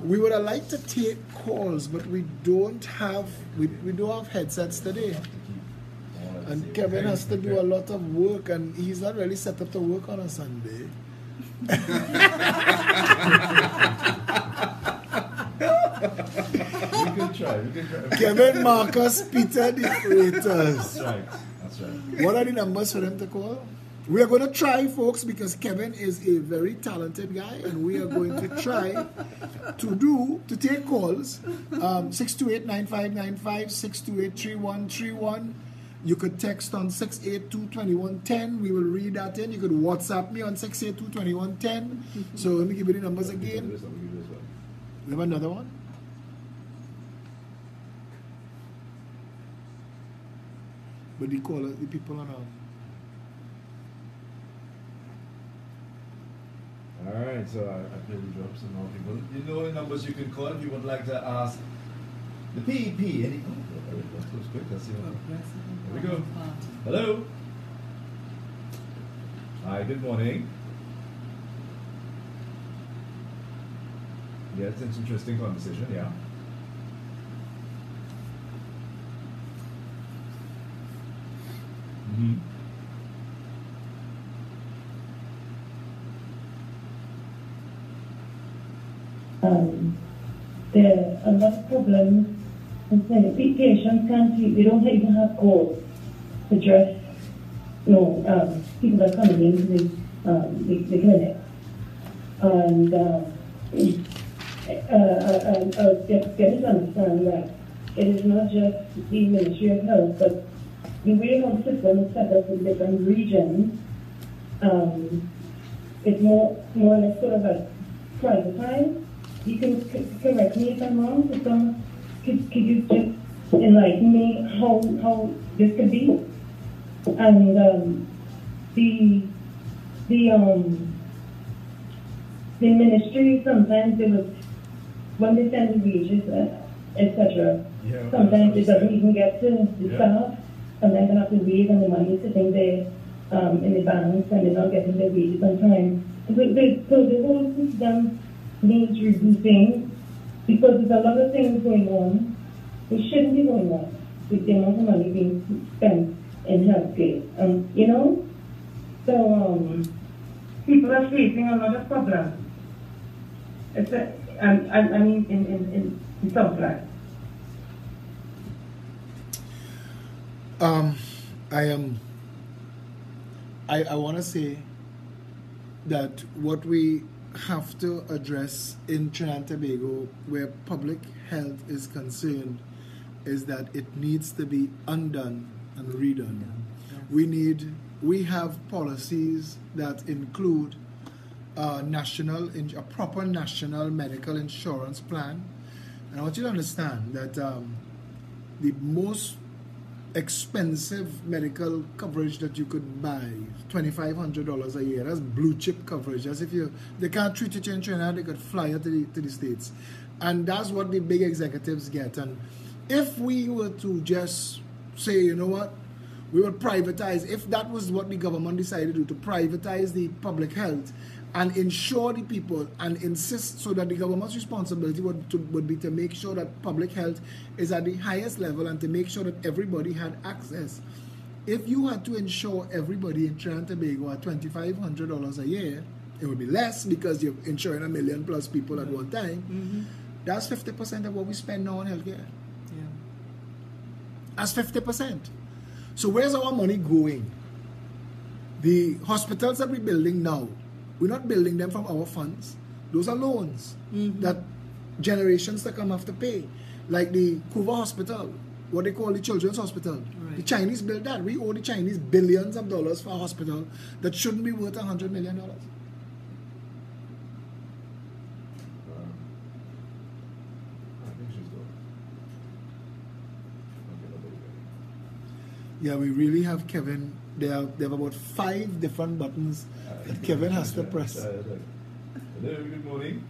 we would have liked to take calls, but we don't have headsets today. And Kevin has to do a lot of work, and he's not really set up to work on a Sunday. We could try. Kevin, Marcus, Peter, the operators. That's right. What are the numbers for them to call? We are going to try, folks, because Kevin is a very talented guy, and we are going to try to take calls. 628-9595, 628-3131. You could text on 682-2110. We will read that in. You could WhatsApp me on 682-2110. So let me give you the numbers again. We have another one. But the people are on. Alright, so I played the drops and all people. You know the numbers you can call if you would like to ask the PEP. That was quick. Let's see what. There we go. Hello. Hi, good morning. Yeah, it's an interesting conversation, yeah. Mm-hmm. There are a lot of problems concerning patients can't see, they don't even have calls to address, people that are coming into the clinic. And get to understand that it is not just the Ministry of Health, but the way how the system is set up in different regions, it's more or less sort of a privatized. You can correct me if I'm wrong, but could you just enlighten me how this could be? And the ministry sometimes when they send the wages, etc. Yeah, sometimes it doesn't even get to the staff. Sometimes they have to wait and the money is sitting there in the banks and they're not getting their wages on time. So the whole system needs rebooting because there's a lot of things going on which shouldn't be going on with the amount of money being spent in healthcare. So people are facing a lot of problems. I mean in Southland. I want to say that what we have to address in Trinidad and Tobago, where public health is concerned, is that it needs to be undone and redone. Yes. We have policies that include a proper national medical insurance plan. And I want you to understand that the most expensive medical coverage that you could buy, $2,500 a year. That's blue chip coverage. As if they can't treat you in Trinidad, they could fly you to the States. And that's what the big executives get. And if we were to just say, you know what, we would privatize, if that was what the government decided to do, to privatize the public health and insure the people and insist so that the government's responsibility would be to make sure that public health is at the highest level and to make sure that everybody had access. If you had to insure everybody in Trinidad and Tobago at $2,500 a year, it would be less because you're insuring 1 million plus people at one time. Mm-hmm. That's 50% of what we spend now on healthcare. Yeah. That's 50%. So where's our money going? The hospitals that we're building now, we're not building them from our funds. Those are loans that generations to come have to pay. Like the Cuba Hospital, what they call the Children's Hospital. Right. The Chinese built that. We owe the Chinese billions of dollars for a hospital that shouldn't be worth $100 million. Yeah, we really have Kevin. They have about 5 different buttons that Kevin has to press. Hello, good morning.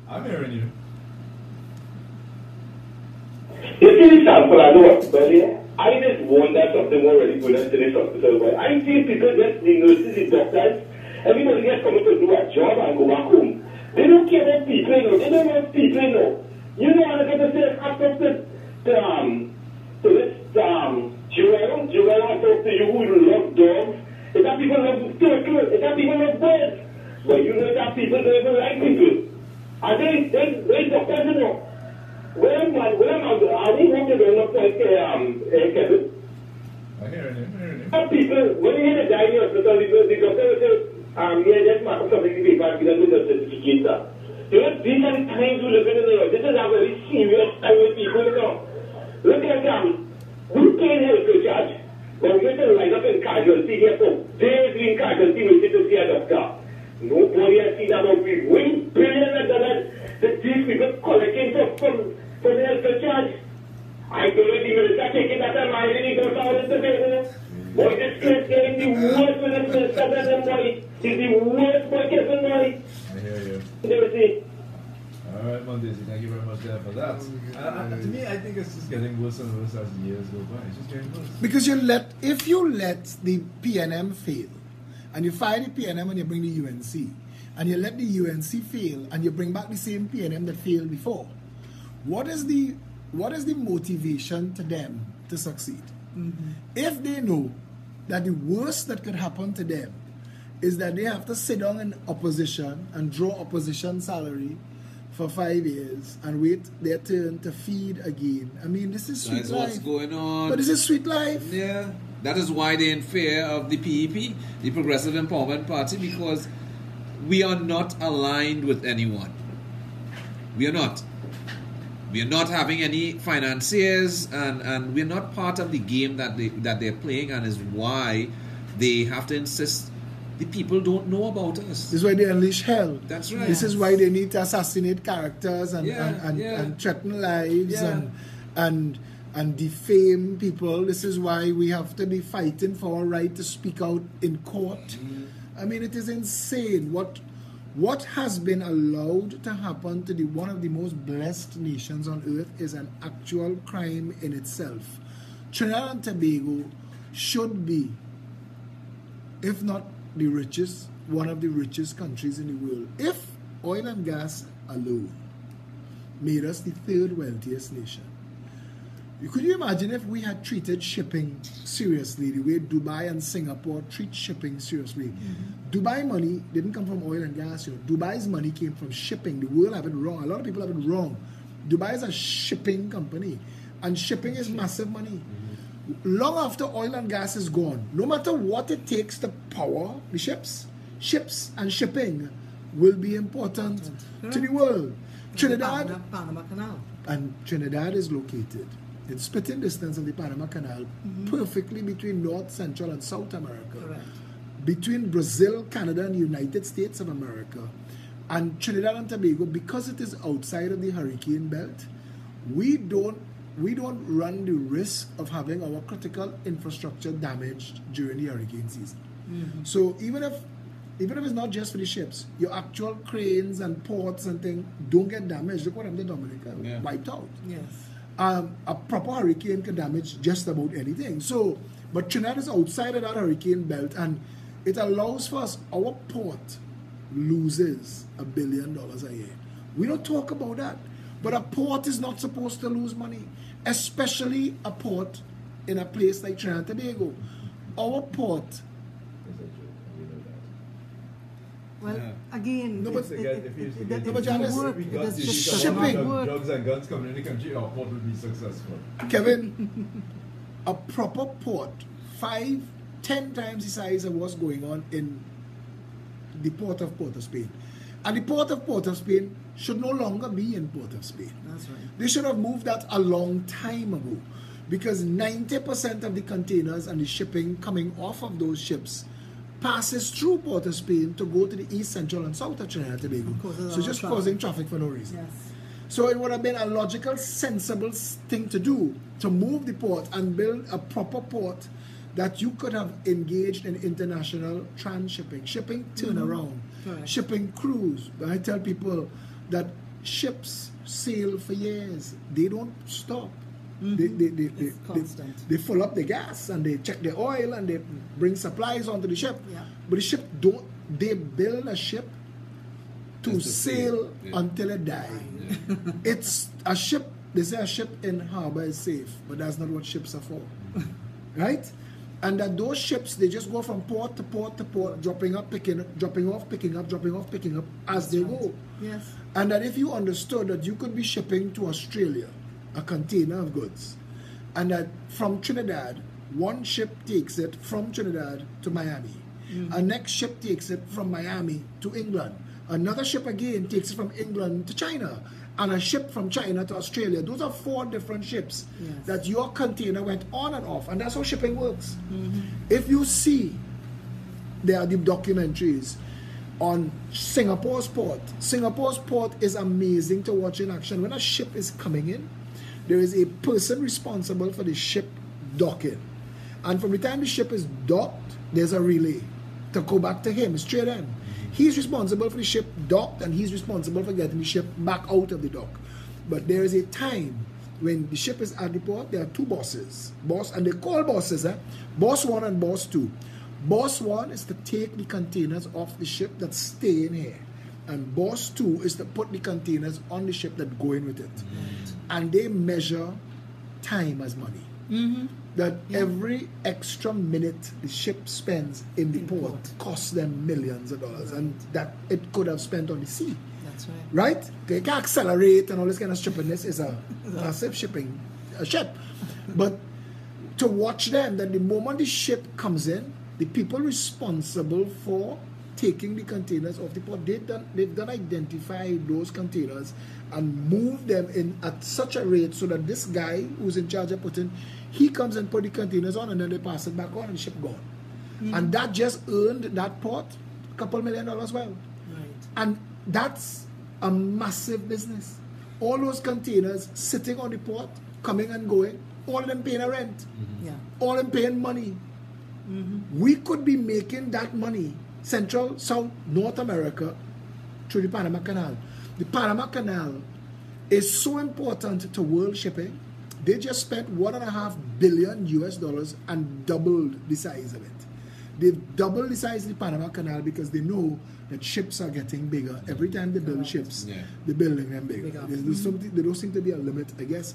I'm hearing you. You see this sample I know earlier? I just wonder something more really good into this hospital. But I see people just, the nurses, the doctors, everybody just coming to do a job and go back home. They don't care about people, They don't want people, You know, I'm going to say, I talked to this, Joel, I talked to you who love dogs. Is that people love turtles? Is that people love birds? But you know that people don't even like people. Are they doctors, Where am I? Are we going to go up like Kevin? I'm hearing you. Some people, when you hear the guy in the hospital, the doctor will say, just mark up something in the paper and give them the certificate. These are the times we live in. This is a very serious time with people, Look at we pay health charge, but we have to line up in casualty here for days in casualty waiting to see a doctor. Nobody has seen about we win billions of dollars that these people collecting from the health charge. I don't know the minister taking that and I really don't know what to say. Boy, this place getting the worst with the minister than them, boy. It's the worst boy getting money. I hear you. They will see. All right, Mondays, thank you very much there for that. To me, I think it's just getting worse and worse as the years go by. It's just getting worse. Because if you let the PNM fail, and you fire the PNM and you bring the UNC, and you let the UNC fail, and you bring back the same PNM that failed before. What is the motivation to them to succeed? If they know that the worst that could happen to them is that they have to sit down in opposition and draw opposition salary for 5 years and wait their turn to feed again. I mean, this is sweet That's life. what's going on. But this is sweet life. Yeah. That is why they're in fear of the PEP, the Progressive Empowerment Party, because we are not aligned with anyone. We are not. We are not having any financiers, and we're not part of the game that they're playing, and is why they have to insist the people don't know about us. This is why they unleash hell. That's right. This is why they need to assassinate characters and threaten lives and defame people. This is why we have to be fighting for our right to speak out in court. I mean, it is insane what has been allowed to happen to one of the most blessed nations on earth is an actual crime in itself. Trinidad and Tobago should be, if not the richest, one of the richest countries in the world. If oil and gas alone made us the third wealthiest nation. Could you imagine if we had treated shipping seriously the way Dubai and Singapore treat shipping seriously? Dubai money didn't come from oil and gas. Dubai's money came from shipping. The world have it wrong. A lot of people have it wrong. Dubai is a shipping company, and shipping is massive money. Long after oil and gas is gone, no matter what it takes to power the ships and shipping will be important to the world. Trinidad, Panama Canal. and Trinidad is located in spitting distance of the Panama Canal, perfectly between North, Central, and South America. Correct. Between Brazil, Canada, and the United States of America. And Trinidad and Tobago, because it is outside of the hurricane belt, we don't run the risk of having our critical infrastructure damaged during the hurricane season. So even if it's not just for the ships, your actual cranes and ports and things don't get damaged. Look what happened to Dominica, wiped out. Yes. A proper hurricane can damage just about anything. So, but Trinidad is outside of that hurricane belt, and it allows for us. Our port loses $1 billion a year. We don't talk about that, but a port is not supposed to lose money, especially a port in a place like Trinidad and Tobago. Our port. Well, again, No, but it's- If you it get doesn't but Janice, work. we It got does the just shipping. not work. drugs and guns coming in the country, our port will be successful. Kevin, a proper port, 5-10 times the size of what's going on in the port of Port of Spain. And the port of Port of Spain should no longer be in Port of Spain. That's right. They should have moved that a long time ago, because 90% of the containers and the shipping coming off of those ships passes through Port of Spain to go to the east, central, and south of Trinidad and Tobago. Causes a So lot just of traffic. causing traffic for no reason. Yes. So it would have been a logical, sensible thing to do, to move the port and build a proper port that you could have engaged in international transshipping, shipping turnaround, Correct. shipping cruise. I tell people that ships sail for years. They don't stop. It's constant. They fill up the gas and they check the oil and they bring supplies onto the ship. Yeah. But the ship they build a ship to Just to sail sail. Yeah. until it dies. It's a ship, they say a ship in harbor is safe, but that's not what ships are for. Right? And that those ships, they just go from port to port to port, dropping off, picking up as they go. Yes. And that if you understood that you could be shipping to Australia a container of goods, and that from Trinidad, one ship takes it from Trinidad to Miami, a next ship takes it from Miami to England, another ship again takes it from England to China, and a ship from China to Australia. Those are 4 different ships Yes. that your container went on and off, and that's how shipping works. If you see, there are the documentaries on Singapore's port. Singapore's port is amazing to watch in action. When a ship is coming in, there is a person responsible for the ship docking. And from the time the ship is docked, there's a relay to go back to him straight in. He's responsible for the ship docked, and he's responsible for getting the ship back out of the dock. But there is a time when the ship is at the port, there are 2 bosses. And they call bosses, Boss 1 and Boss 2. Boss 1 is to take the containers off the ship that stay in here. And boss 2 is to put the containers on the ship that go in with it. And they measure time as money. That every extra minute the ship spends in the port costs them millions of dollars, and that it could have spent on the sea. That's right. Right? They can accelerate and all this kind of stupidness is a massive ship. But to watch them, that the moment the ship comes in, the people responsible for taking the containers off the port, they've done identify those containers and move them in at such a rate so that this guy who's in charge of putting, he comes and put the containers on and then they pass it back on and the ship gone. And that just earned that port a couple $1 million well. Right. And that's a massive business. All those containers sitting on the port, coming and going, all of them paying a rent. Yeah. All of them paying money. We could be making that money, Central, South, North America, through the Panama Canal. The Panama Canal is so important to world shipping. They just spent $1.5 billion US and doubled the size of it. They've doubled the size of the Panama Canal because they know that ships are getting bigger. Every time they build ships, they're building them bigger. There don't seem to be a limit, I guess.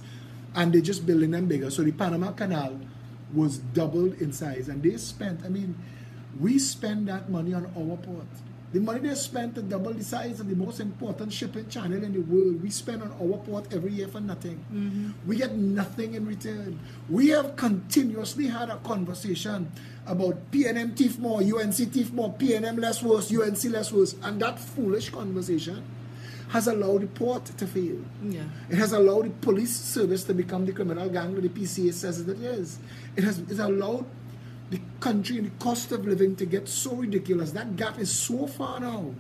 And they're just building them bigger. So the Panama Canal was doubled in size. And they spent, we spend that money on our port. The money they spent to double the size of the most important shipping channel in the world, we spend on our port every year for nothing. We get nothing in return. We have continuously had a conversation about PNM thief more, UNC thief more, PNM less worse, UNC less worse. And that foolish conversation has allowed the port to fail. Yeah. It has allowed the police service to become the criminal gang that the PCA says that it is. It's allowed the country and the cost of living to get so ridiculous. That gap is so far now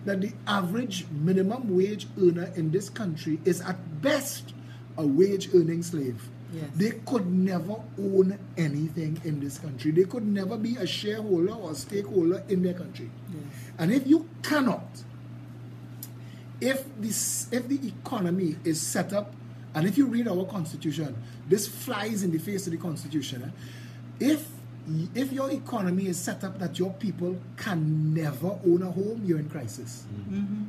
that the average minimum wage earner in this country is at best a wage earning slave. Yes. They could never own anything in this country. They could never be a shareholder or a stakeholder in their country. Yes. And if you cannot, if the economy is set up, and if you read our constitution, this flies in the face of the constitution. If your economy is set up that your people can never own a home, you're in crisis.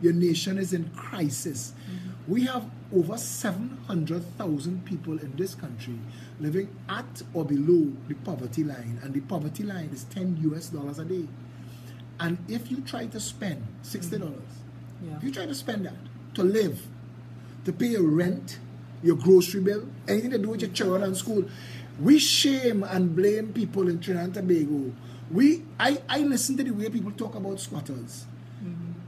Your nation is in crisis. We have over 700,000 people in this country living at or below the poverty line, and the poverty line is $10 US a day. And if you try to spend $60, if you try to spend that to live, to pay your rent, your grocery bill, anything to do with your children and school, we shame and blame people in Trinidad and Tobago. I listen to the way people talk about squatters.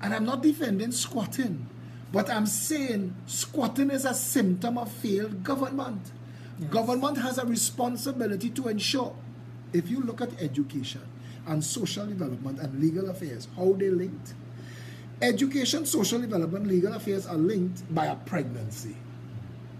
And I'm not defending squatting, but I'm saying squatting is a symptom of failed government. Yes. Government has a responsibility to ensure, if you look at education and social development and legal affairs, how they linked. Education, social development, legal affairs are linked by a pregnancy.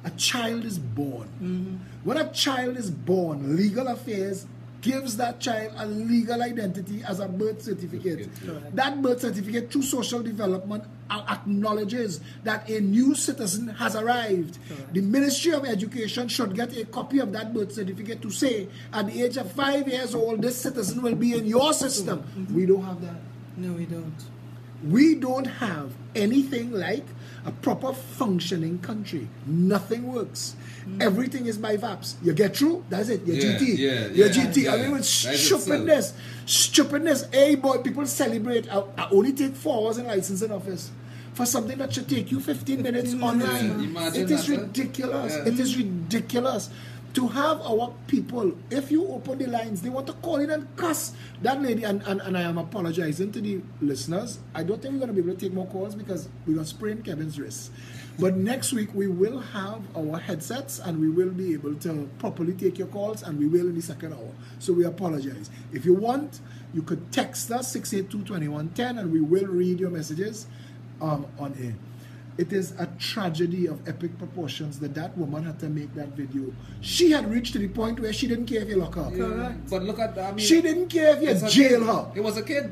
A child is born. When a child is born, legal affairs gives that child a legal identity as a birth certificate. That birth certificate, through social development, acknowledges that a new citizen has arrived. The Ministry of Education should get a copy of that birth certificate to say, at the age of 5 years old, this citizen will be in your system. We don't have that. No, we don't. We don't have anything like a proper functioning country. Nothing works. Everything is by VAPs. You get through, that's it. Your GT. Your GT. I mean, it's stupidness. Hey boy, people celebrate. I only take 4 hours in licensing office for something that should take you 15 minutes online. It is ridiculous. It is ridiculous. To have our people, if you open the lines, they want to call in and cuss that lady. And I am apologizing to the listeners. I don't think we're going to be able to take more calls because we're going to sprain Kevin's wrist. But next week, we will have our headsets and we will be able to properly take your calls, and we will in the second hour. So we apologize. If you want, you could text us 682-2110 and we will read your messages on air. It is a tragedy of epic proportions that woman had to make that video. She had reached to the point where she didn't care if you lock her up. Correct. But look at that. She didn't care if you jail her. It was a kid.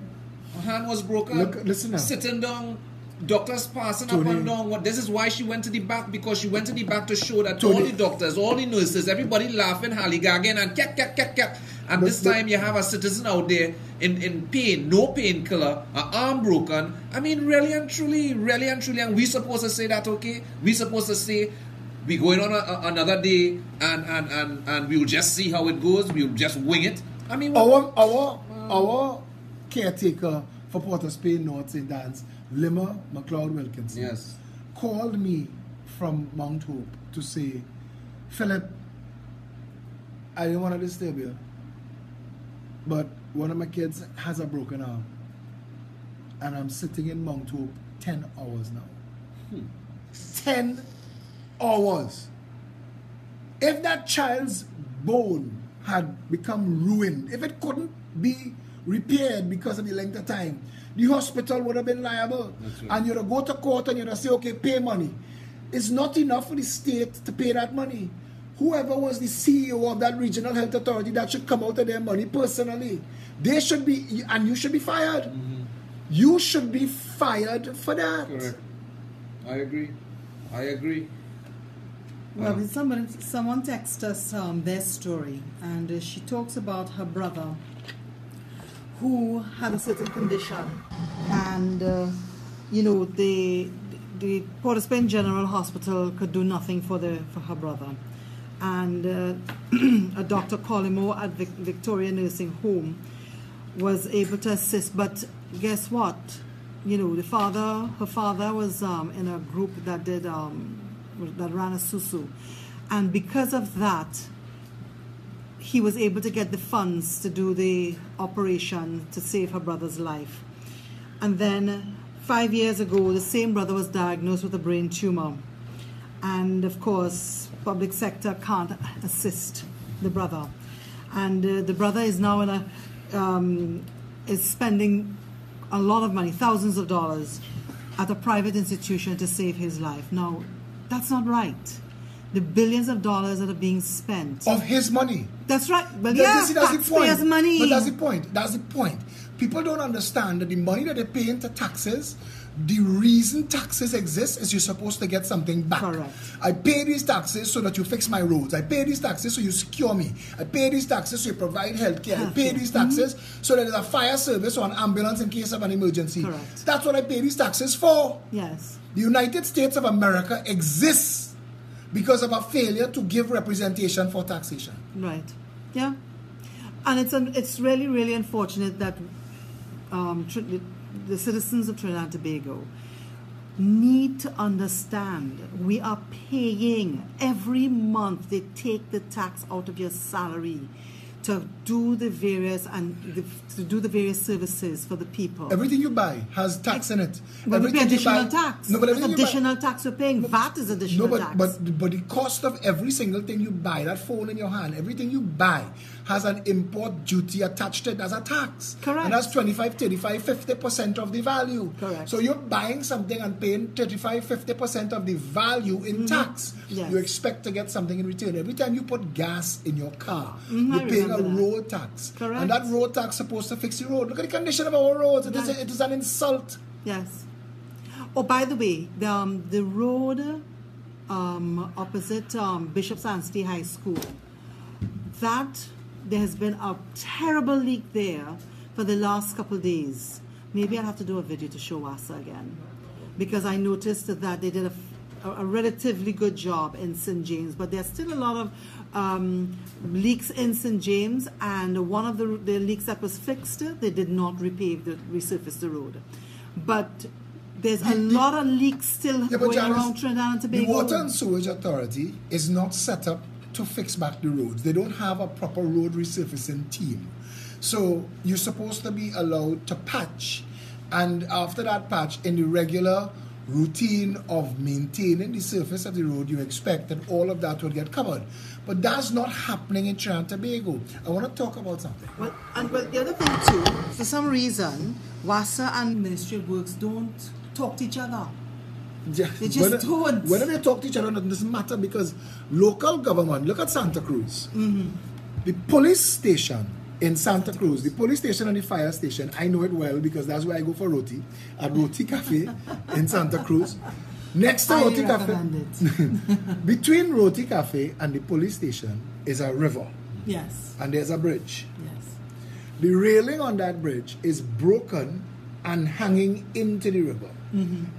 Her hand was broken. Listen now. Sitting down, doctors passing Tony. up and down. What? This is why she went to the back, because she went to the back to show that Tony. all the doctors, all the nurses, everybody laughing, hallygagging, and cat. And this time you have a citizen out there in pain, no painkiller, an arm broken. I mean, really and truly, and we supposed to say that, okay? We supposed to say we going on another day and we'll just see how it goes. We'll just wing it. I mean, our caretaker for Port of Spain North St. Anne's, Limmer McLeod Wilkinson, yes, called me from Mount Hope to say, Philip, I didn't want to disturb you, but one of my kids has a broken arm, and I'm sitting in Mount Hope 10 hours now. 10 hours. If that child's bone had become ruined, if it couldn't be repaired because of the length of time, the hospital would have been liable. That's right. And you'd go to court and you'd say, okay, pay money. It's not enough for the state to pay that money. Whoever was the CEO of that regional health authority, that should come out of their money personally. They should be, and you should be fired. Mm-hmm. You should be fired for that. correct. I agree. Well, someone texted us their story, and she talks about her brother who had a certain condition, and the Port of Spain General Hospital could do nothing for her brother, and a Dr. Collimo at Victoria Nursing Home was able to assist. But guess what? Her father was in a group that did that ran a susu, and because of that, he was able to get the funds to do the operation to save her brother's life. And then 5 years ago, the same brother was diagnosed with a brain tumor, and of course, public sector can't assist the brother, and the brother is now is spending a lot of money, thousands of dollars, at a private institution to save his life. Now, that's not right. The billions of dollars that are being spent. Of his money. That's right. But That's taxpayers' money. But that's the point. People don't understand that the money that they pay into taxes, the reason taxes exist is you're supposed to get something back. Correct. I pay these taxes so that you fix my roads. I pay these taxes so you secure me. I pay these taxes so you provide healthcare. I pay these taxes so that there's a fire service or an ambulance in case of an emergency. Correct. That's what I pay these taxes for. Yes. The United States of America exists because of a failure to give representation for taxation. Right. Yeah. And it's really, really unfortunate that the citizens of Trinidad and Tobago need to understand we are paying every month. They take the tax out of your salary to do the various services for the people. Everything you buy has tax in it. But we pay Everything you additional buy- tax. No, but everything you buy- Additional tax we're paying. VAT is additional tax. but the cost of every single thing you buy, that phone in your hand, everything you buy has an import duty attached to it as a tax. Correct. And that's 25, 35, 50% of the value. Correct. So you're buying something and paying 35, 50% of the value in tax. Yes. You expect to get something in return. Every time you put gas in your car, I you're paying a remember that. road tax. Correct. And that road tax is supposed to fix the road. Look at the condition of our roads. It is an insult. Yes. Oh, by the way, the road opposite Bishop's Anstey High School, there has been a terrible leak there for the last couple of days. Maybe I'll have to do a video to show us again, because I noticed that they did a relatively good job in St. James, but there's still a lot of leaks in St. James, and one of the leaks that was fixed, they did not resurface the road. But there's a lot of leaks still going Janice, around Trinidad and Tobago. The Water and Sewage Authority is not set up to fix back the roads. They don't have a proper road resurfacing team. So you're supposed to be allowed to patch, and after that patch, in the regular routine of maintaining the surface of the road, you expect that all of that will get covered. But that's not happening in Trinidad and Tobago. I want to talk about something. Well, but the other thing too, for some reason, WASA and Ministry of Works don't talk to each other. Yeah, They just don't. Whether they talk to each other, it doesn't matter, because local government, look at Santa Cruz. Mm-hmm. The police station in Santa Cruz, the police station and the fire station, I know it well because that's where I go for roti, at Roti Cafe in Santa Cruz. Next to Roti Cafe, between Roti Cafe and the police station is a river. Yes. And there's a bridge. Yes. The railing on that bridge is broken and hanging into the river.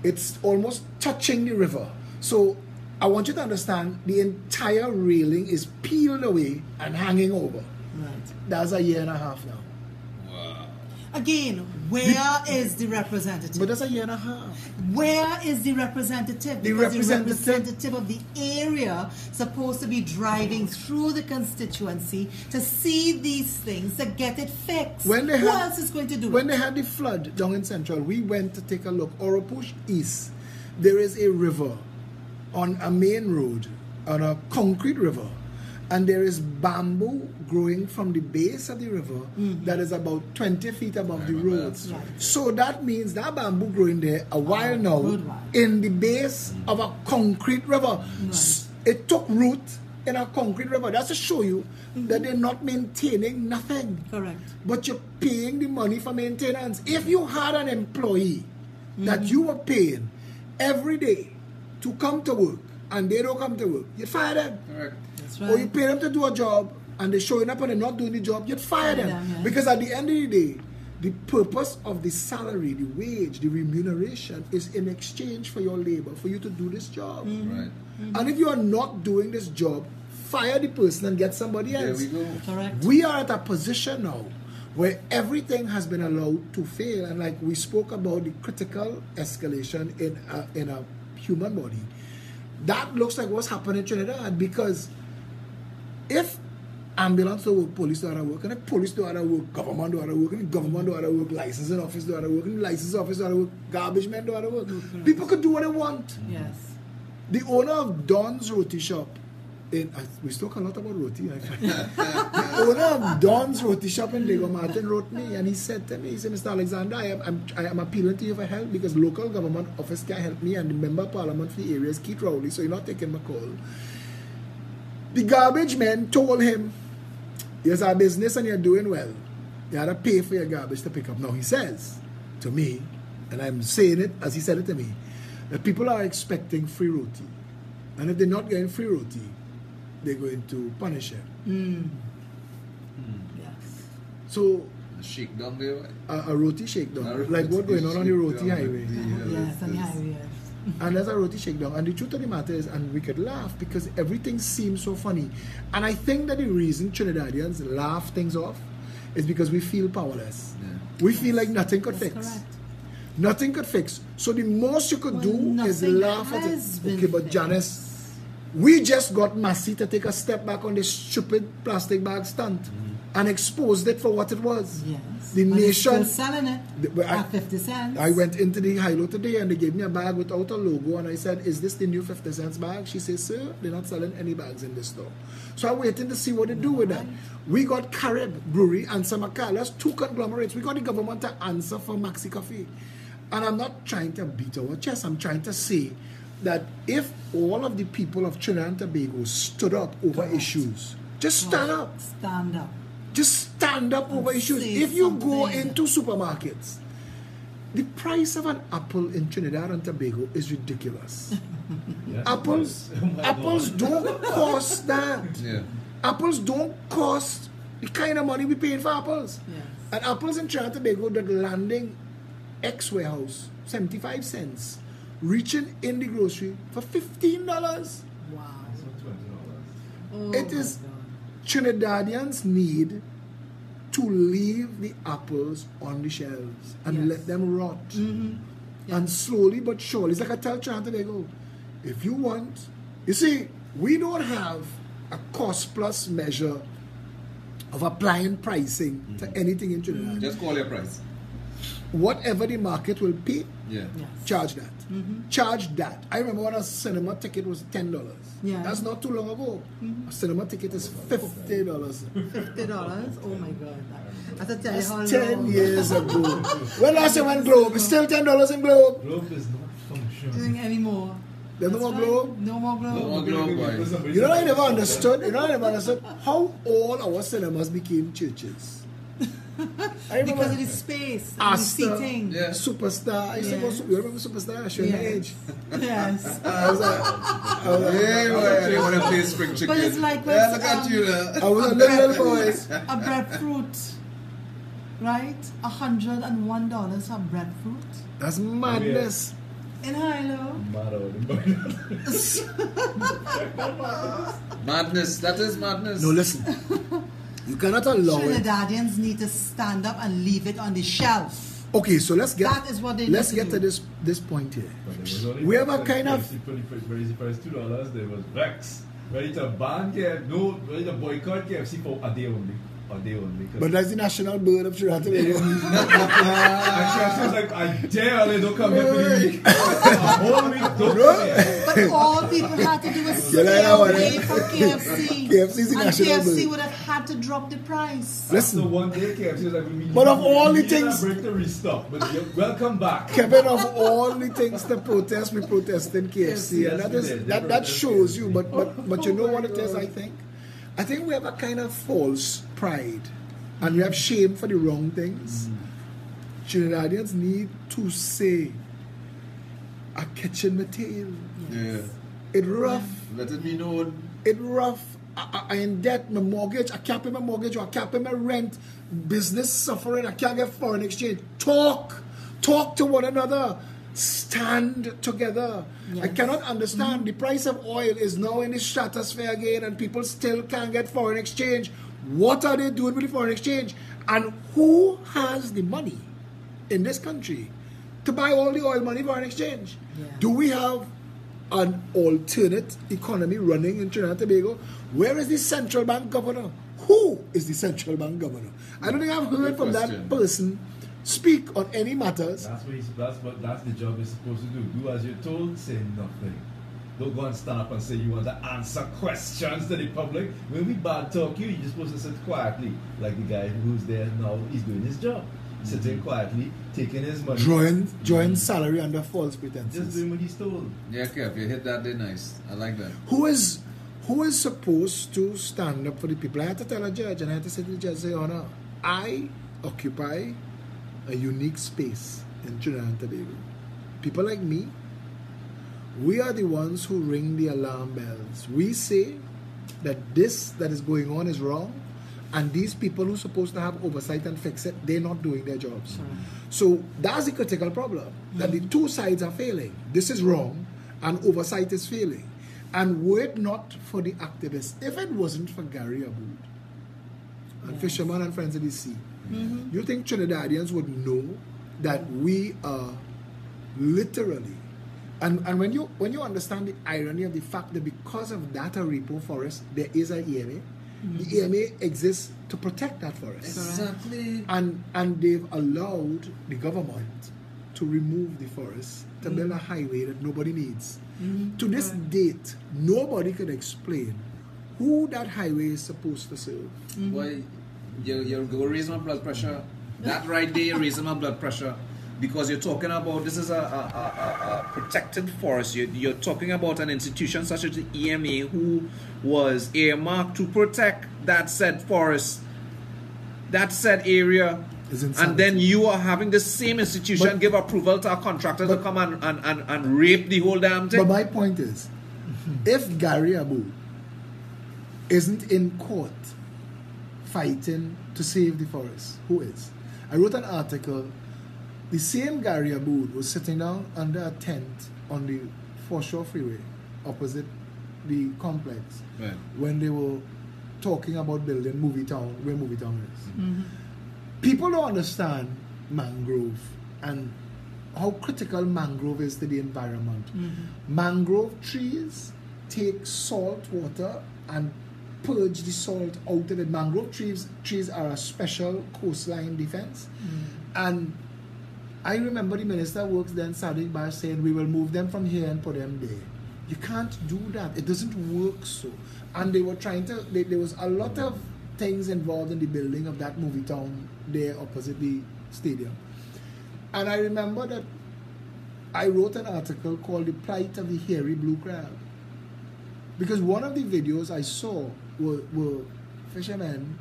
It's almost touching the river. So I want you to understand the entire railing is peeled away and hanging over. Right. That's a year and a half now. Again, where is the representative? But that's a year and a half. Where is the representative? The Because representative- the representative of the area supposed to be driving through the constituency to see these things, to get it fixed. When they Who had- else is going to do When it? they had the flood down in Central, we went to take a look. Oropush East, there is a river on a main road, on a concrete river, and there is bamboo growing from the base of the river that is about 20 feet above the road. Right. So that means that bamboo growing there a while now good while. in the base of a concrete river. It took root in a concrete river. That's to show you that they're not maintaining nothing. Correct. But you're paying the money for maintenance. If you had an employee that you were paying every day to come to work and they don't come to work, you'd fire them. Correct. That's Or you right. pay them to do a job and they're showing up and they're not doing the job, you'd fire them. yeah. Because at the end of the day, the purpose of the salary, the wage, the remuneration is in exchange for your labor, for you to do this job. Right. And if you are not doing this job, fire the person and get somebody There else. we go. Correct. We are at a position now where everything has been allowed to fail, and like we spoke about the critical escalation in a human body, that looks like what's happening in Trinidad. Because if ambulance don't work, police don't work, and if police don't work, government don't work, and if government don't work, licensing office don't work, and licensing office don't work, garbage men don't work. People could do what they want. Yes. The owner of Don's Roti Shop, we talk a lot about roti. I find. The owner of Don's Roti Shop in Diego Martin wrote me and he said to me, he said, Mr. Alexander, I am appealing to you for help because local government office can't help me and the member of parliament for the area is Keith Rowley, so you're not taking my call. The garbage men told him, here's our business and you're doing well. You had to pay for your garbage to pick up. Now he says to me, and I'm saying it as he said it to me, that people are expecting free roti. And if they're not getting free roti, they're going to punish him. Yes. So The shakedown there. a roti shakedown, A like what going on the roti shakedown. highway. Yes, and the highway. And there's a roti shakedown. And the truth of the matter is, and we could laugh because everything seems so funny. And I think that the reason Trinidadians laugh things off is because we feel powerless. Yeah. We feel like nothing could That's fix. correct. Nothing could fix. So the most you could Well, do is nothing laugh at has it. been Okay, but fixed. Janice, we just got Massey to take a step back on this stupid plastic bag stunt and exposed it for what it was. Yes. The But it's still nation. selling it at 50 cents. I went into the Hilo today and they gave me a bag without a logo and I said, is this the new 50 cents bag? She says, sir, they're not selling any bags in this store. So I'm waiting to see what they do with that. We got Carib Brewery and Samakalas, two conglomerates. We got the government to answer for Maxi Coffee. And I'm not trying to beat our chest. I'm trying to say that if all of the people of Trinidad and Tobago stood up over issues, just stand up. Stand up. Just stand up over issues. say If you go something. into supermarkets, the price of an apple in Trinidad and Tobago is ridiculous. Yes, Apples, of course. apples don't cost that. Yeah. Apples don't cost the kind of money we paying for apples. Yes. And apples in Trinidad and Tobago, the landing X warehouse, 75 cents, reaching in the grocery for $15. Wow. So $20. Oh It my is- God. Trinidadians need to leave the apples on the shelves and Yes. let them rot. And slowly but surely, it's like I tell Trinidad and Tobago, if you want, you see, we don't have a cost plus measure of applying pricing to anything in Trinidad. Just call your price. Whatever the market will pay, Yeah. Yes. charge that. Charge that. I remember when a cinema ticket was $10. Yeah. That's not too long ago. A cinema ticket is $50. $50. Oh my God. That's a tell you how That's 10 long. years ago. When last time went Globe? It's still $10 in Globe. Globe is not functioning. Doing anymore. There's no That's more right. Globe. No more Globe. No more Globe, boy. You know, I never understood. How all our cinemas became churches. I remember Because it is space and it's Asta, seating. Yeah. Superstar. I used to go, you remember Superstar? Showing my age. Yes. I was like, Hey, boy, you want to play spring chicken? But it's like when Yeah, look at you now. I was a little boy. a breadfruit, right? $101 for breadfruit That's madness. in Hilo. Madness. That is madness. No, listen. You cannot allow it. Trinidadians need to stand up and leave it on the shelf. Okay, so let's get That is what they let's need get to to do. this point here. We We have a kind of raised the price $2. There was Vex ready to ban KFC, ready to boycott KFC for a day only. but that's the national bird of Trinidad and Tobago. And KFC was like, I dare they don't come here for the week. A whole week, don't come here. But all people had to do was You stay like that one, away eh? from KFC. KFC is the and national KFC bird. would have had to drop the price. Listen. So one day KFC was like, we But of all the need things- a break to restock, but you're welcome back. Kevin, of all the things to protest, we protested KFC, and Yes, we did. that shows you. But you know what it is? I think we have a kind of false pride, and we have shame for the wrong things. Trinidadians need to say a kitchen material. Yeah. It rough. Let it be known. It rough. I in debt, my mortgage, I can't pay my mortgage, or I can't pay my rent, business suffering, I can't get foreign exchange. Talk to one another, stand together. I cannot understand the price of oil is now in the stratosphere again and people still can't get foreign exchange. What are they doing with the foreign exchange? And who has the money in this country to buy all the oil money foreign exchange? Yeah. Do we have an alternate economy running in Trinidad and Tobago? Where is the central bank governor? Who is the central bank governor? I don't think I've heard Good from question. that person speak on any matters. That's the job he's supposed to do. Do as you're told, say nothing. Don't go and stand up and say you want to answer questions to the public. When we bad talk you, you're supposed to sit quietly. Like the guy who's there now, he's doing his job. Sitting quietly, taking his money. Drawing salary under false Just pretenses. doing what he's told. Yeah, Kev, you hit that day nice. I like that. Who is supposed to stand up for the people? I had to tell a judge, and I had to say to the judge, say, Honor, I occupy a unique space in Trinidad and Tobago. People like me, we are the ones who ring the alarm bells. We say that this that is going on is wrong, and these people who are supposed to have oversight and fix it, they're not doing their jobs. So that's the critical problem, that the two sides are failing. This is wrong, and oversight is failing. And were it not for the activists, if it wasn't for Gary Aboud and Fisherman and Friends of the Sea, you think Trinidadians would know that we are literally, and when you understand the irony of the fact that because of that repo forest, there is an EMA. The EMA exists to protect that forest. Exactly. And they've allowed the government to remove the forest to build a highway that nobody needs. To this date, nobody can explain who that highway is supposed to serve. Boy, you're going to raise my blood pressure. That right there, you're raising my blood pressure. Because you're talking about, this is a protected forest. You're talking about an institution such as the EMA who was earmarked to protect that said forest, that said area. And then you are having the same institution give approval to a contractor to come and rape the whole damn thing. But my point is, if Gary Aboud isn't in court fighting to save the forest, who is? I wrote an article. The same Gary Aboud was sitting down under a tent on the Foreshore Freeway opposite the complex when they were talking about building Movie Town, where Movie Town is. People don't understand mangrove and how critical mangrove is to the environment. Mangrove trees take salt water and purge the salt out of it. Mangrove trees are a special coastline defense. And I remember the Minister of Works then Sadiq Bar saying we will move them from here and put them there. You can't do that. It doesn't work so. And they were trying to, there was a lot of things involved in the building of that movie town there opposite the stadium. And I remember that I wrote an article called The Plight of the Hairy Blue Crab. Because one of the videos I saw were fishermen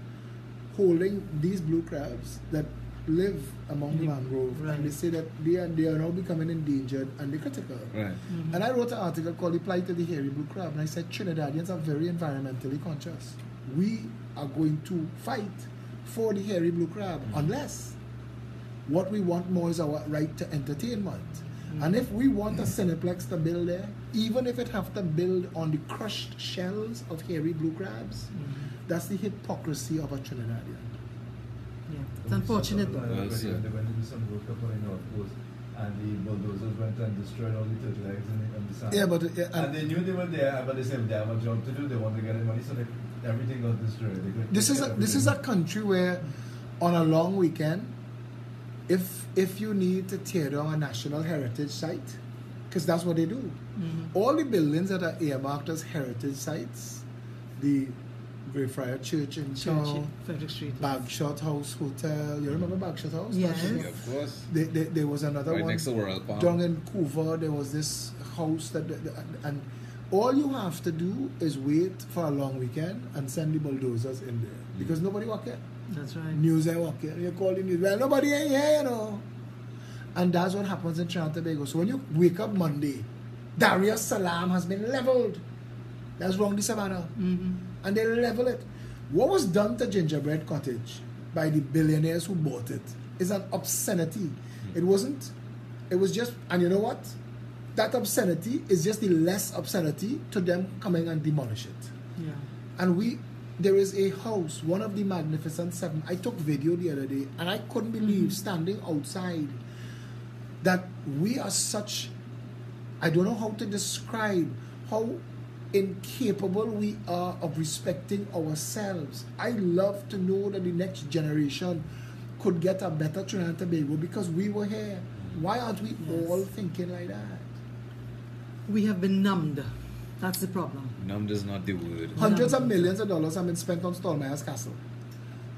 holding these blue crabs that live among the mangrove, Right. and they say that they are now becoming endangered and they're critical. Right. And I wrote an article called The Plight of the Hairy Blue Crab, and I said Trinidadians are very environmentally conscious. We are going to fight for the hairy blue crab unless what we want more is our right to entertainment. And if we want a Cineplex to build there, even if it have to build on the crushed shells of hairy blue crabs, that's the hypocrisy of a Trinidadian. Yeah. It's unfortunate though. Well, They went to do some work up on the North Coast, and the bulldozers went and destroyed all the turtle eggs in the sand. Yeah, but and they knew they were there, but they said they have a job to do. They want to get the money, so everything got destroyed. this is a country where, on a long weekend, if you need to tear down a national heritage site, because that's what they do, all the buildings that are earmarked as heritage sites, the Greyfriar Church in town, Frederick Street. Bagshot House Hotel. You remember Bagshot House? Yes. Bagshot Yeah, House. of course. There was another Right one next to World Park. down in Couva. There was this house and all you have to do is wait for a long weekend and send the bulldozers in there because nobody walk here. That's right. News ain't walk here. You call the news. Well, nobody ain't here, you know. And that's what happens in Trinidad and Tobago. So when you wake up Monday, Darius Salam has been leveled. That's wrong, the Savannah. And they level it. What was done to Gingerbread Cottage by the billionaires who bought it is an obscenity. It wasn't. It was just, and you know what? That obscenity is just the less obscenity to them coming and demolish it. Yeah. And there is a house, one of the Magnificent Seven. I took video the other day, and I couldn't believe standing outside that we are such, I don't know how to describe how incapable we are of respecting ourselves. I love to know that the next generation could get a better Trinidad and Tobago because we were here. Why aren't we all thinking like that? We have been numbed. That's the problem. Numbed is not the word. Hundreds of millions of dollars have been spent on Stallmeyer's Castle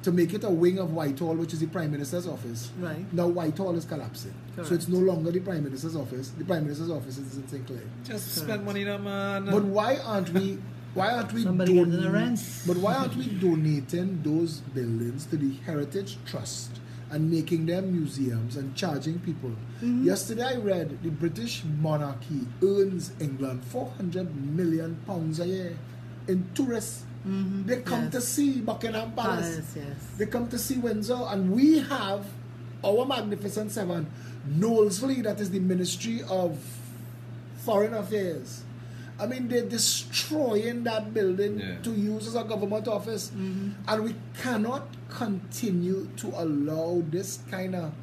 to make it a wing of Whitehall, which is the Prime Minister's office. Right. Now Whitehall is collapsing. Correct. So it's no longer the Prime Minister's office. The Prime Minister's office is in St. Clair. Just spend money now, man. But why aren't we Somebody getting a rent. But why aren't we donating those buildings to the Heritage Trust and making them museums and charging people? Yesterday I read the British monarchy earns England £400 million a year in tourists. They come to see Buckingham Palace. Yes. They come to see Windsor, and we have our Magnificent Seven. Knowlesley, that is the Ministry of Foreign Affairs. I mean, they're destroying that building to use as a government office. And we cannot continue to allow this kind of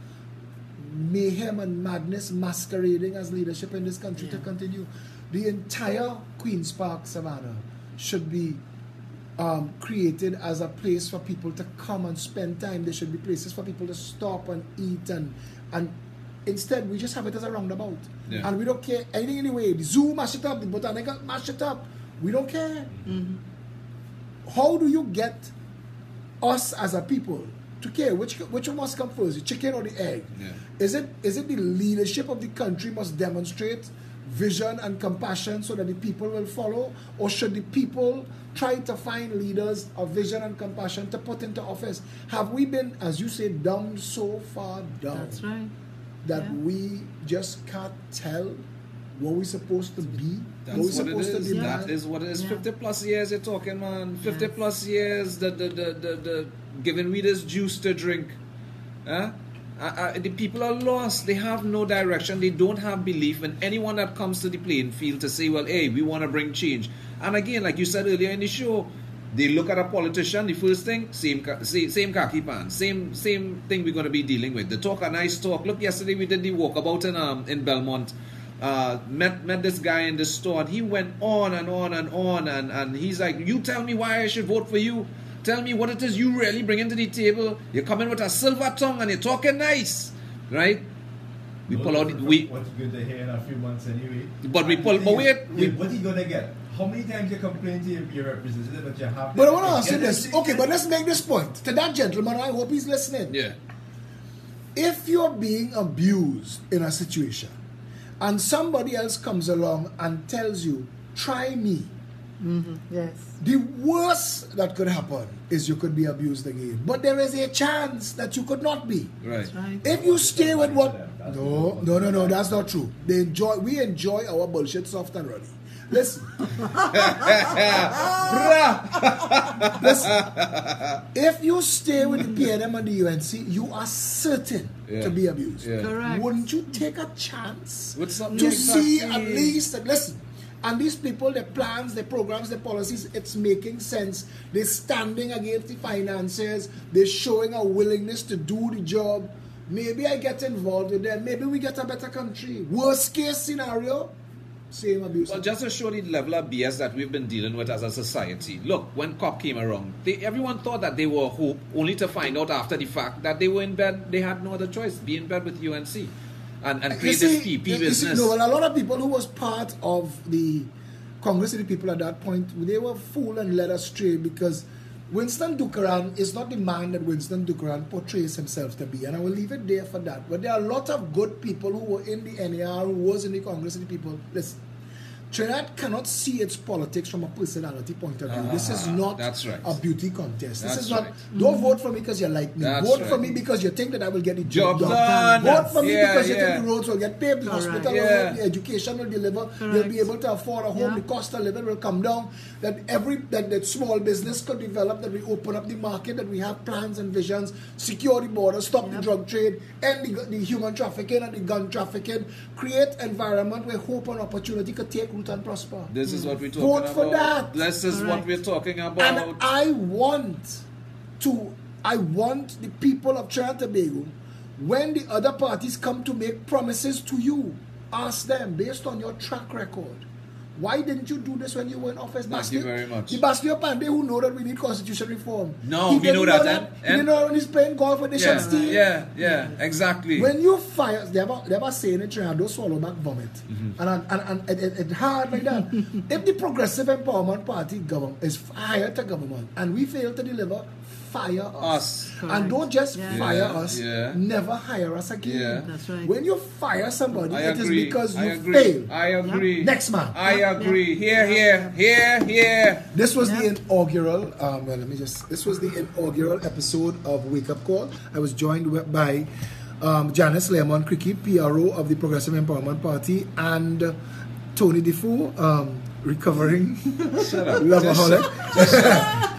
mayhem and madness masquerading as leadership in this country to continue. The entire Queen's Park Savannah should be created as a place for people to come and spend time. There should be places for people to stop and eat, and instead we just have it as a roundabout. And we don't care anything anyway. The zoo mash it up, the botanical mash it up. We don't care. How do you get us as a people to care? Which one must come first, the chicken or the egg? Is it the leadership of the country must demonstrate vision and compassion so that the people will follow, or should the people try to find leaders of vision and compassion to put into office? Have we been, as you say, dumbed so far down? That's right. That we just can't tell what we're supposed to be, That's what we're what it supposed to is. demand. That is what it is. Yeah. 50 plus years you're talking, man. 50 plus years the giving readers juice to drink. The people are lost. They have no direction. They don't have belief in anyone that comes to the playing field to say, well, hey, we want to bring change. And again, like you said earlier in the show, they look at a politician, the first thing, same khaki pants, same thing we're going to be dealing with. The talk, a nice talk. Look, yesterday we did the walkabout in Belmont. Met this guy in the store, and he went on and on and on, and he's like, you tell me why I should vote for you. Tell me what it is you really bring into the table. You're coming with a silver tongue and you're talking nice, right? We pull out. What's good to hear in a few months anyway. But we pull. But wait. What are you gonna get? How many times you complain to your representative that you have? But I want to ask you this. Okay, but let's make this point to that gentleman. I hope he's listening. Yeah. If you're being abused in a situation, and somebody else comes along and tells you, try me, Yes. The worst that could happen is you could be abused again. But there is a chance that you could not be. Right. That's right. If you stay with what... No, that's not true. We enjoy our bullshit soft and runny. Listen. Listen. If you stay with the PNM and the UNC, you are certain to be abused. Yeah. Correct. Wouldn't you take a chance With something to exactly. see at least... Listen. And these people, their plans, their programs, their policies, it's making sense. They're standing against the financiers. They're showing a willingness to do the job. Maybe I get involved with them. Maybe we get a better country. Worst case scenario, same abuse. Well, just to show the level of BS that we've been dealing with as a society. Look, when COP came around, everyone thought that they were hope, only to find out after the fact that they were in bed. They had no other choice, be in bed with UNC. And create this PP business. No, well, a lot of people who was part of the Congress of the People at that point, they were fooled and led astray because Winston Dukaran is not the man that Winston Dukaran portrays himself to be. And I will leave it there for that. But there are a lot of good people who were in the NAR, who was in the Congress of the People. Listen, Trinidad cannot see its politics from a personality point of view. This is not a beauty contest. This is not, don't vote for me because you like me. Vote for me because you think that I will get the job done. Vote for me because you think the roads will get paved, the hospital will work, the education will deliver, you'll be able to afford a home, the cost of living will come down, that small business could develop, that we open up the market, that we have plans and visions, secure the border, stop the drug trade, end the human trafficking and the gun trafficking, create environment where hope and opportunity could take root and prosper. This is what we're talking Vote about. for that. This is what we're talking about. And I want the people of Trinidad and Tobago, when the other parties come to make promises to you, ask them based on your track record. Why didn't you do this when you were in office? Thank you very much. The Bastille Pandey who know that we need constitution reform. No, we know that. He didn't know when he's playing golf with the Nations team. Yeah, exactly. When you fire, they have a saying in Trinidad, don't swallow back vomit. And it's hard like that. If the Progressive Empowerment Party is hired to government and we fail to deliver, fire us. And don't just fire us, never hire us again. That's right. When you fire somebody, it is because you failed. I agree. Next man. I agree. Here. This was the inaugural, this was the inaugural episode of Wake Up Call. I was joined by Janice Lemon Cricket, PRO of the Progressive Empowerment Party, and Tony Defoe, recovering loveaholic.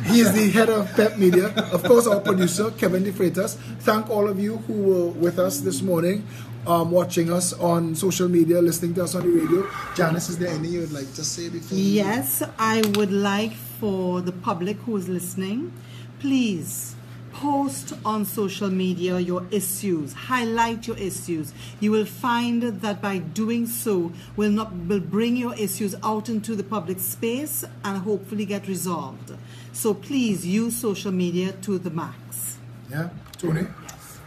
He is the head of PEP Media. Of course, our producer, Kevin De Freitas. Thank all of you who were with us this morning, watching us on social media, listening to us on the radio. Janice, is there anything you would like to say before? Yes, I would like for the public who is listening, please post on social media your issues, highlight your issues. You will find that by doing so will bring your issues out into the public space and hopefully get resolved. So please use social media to the max. Yeah, Tony?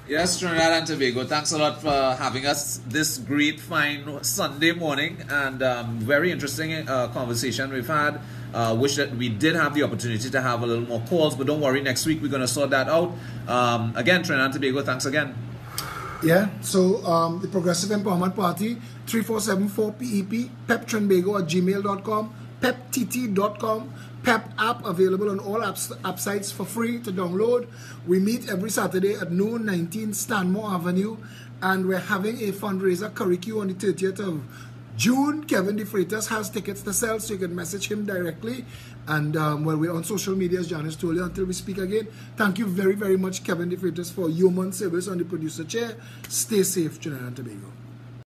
Yes, Trinidad and Tobago, thanks a lot for having us this great, fine Sunday morning, and very interesting conversation we've had. Wish that we did have the opportunity to have a little more calls, but don't worry, next week we're going to sort that out. Again, Trinidad and Tobago, thanks again. Yeah, so the Progressive Empowerment Party, 3474-PEP, peptrinbago@gmail.com, peptt.com, PEP app available on all app sites for free to download. We meet every Saturday at noon, 19 Stanmore Avenue, and we're having a fundraiser curricule on the 30th of June. Kevin De Freitas has tickets to sell, so you can message him directly. And we're on social media, as Janice told you. Until we speak again, thank you very, very much, Kevin De Freitas, for human service on the producer chair. Stay safe, Trinidad and Tobago.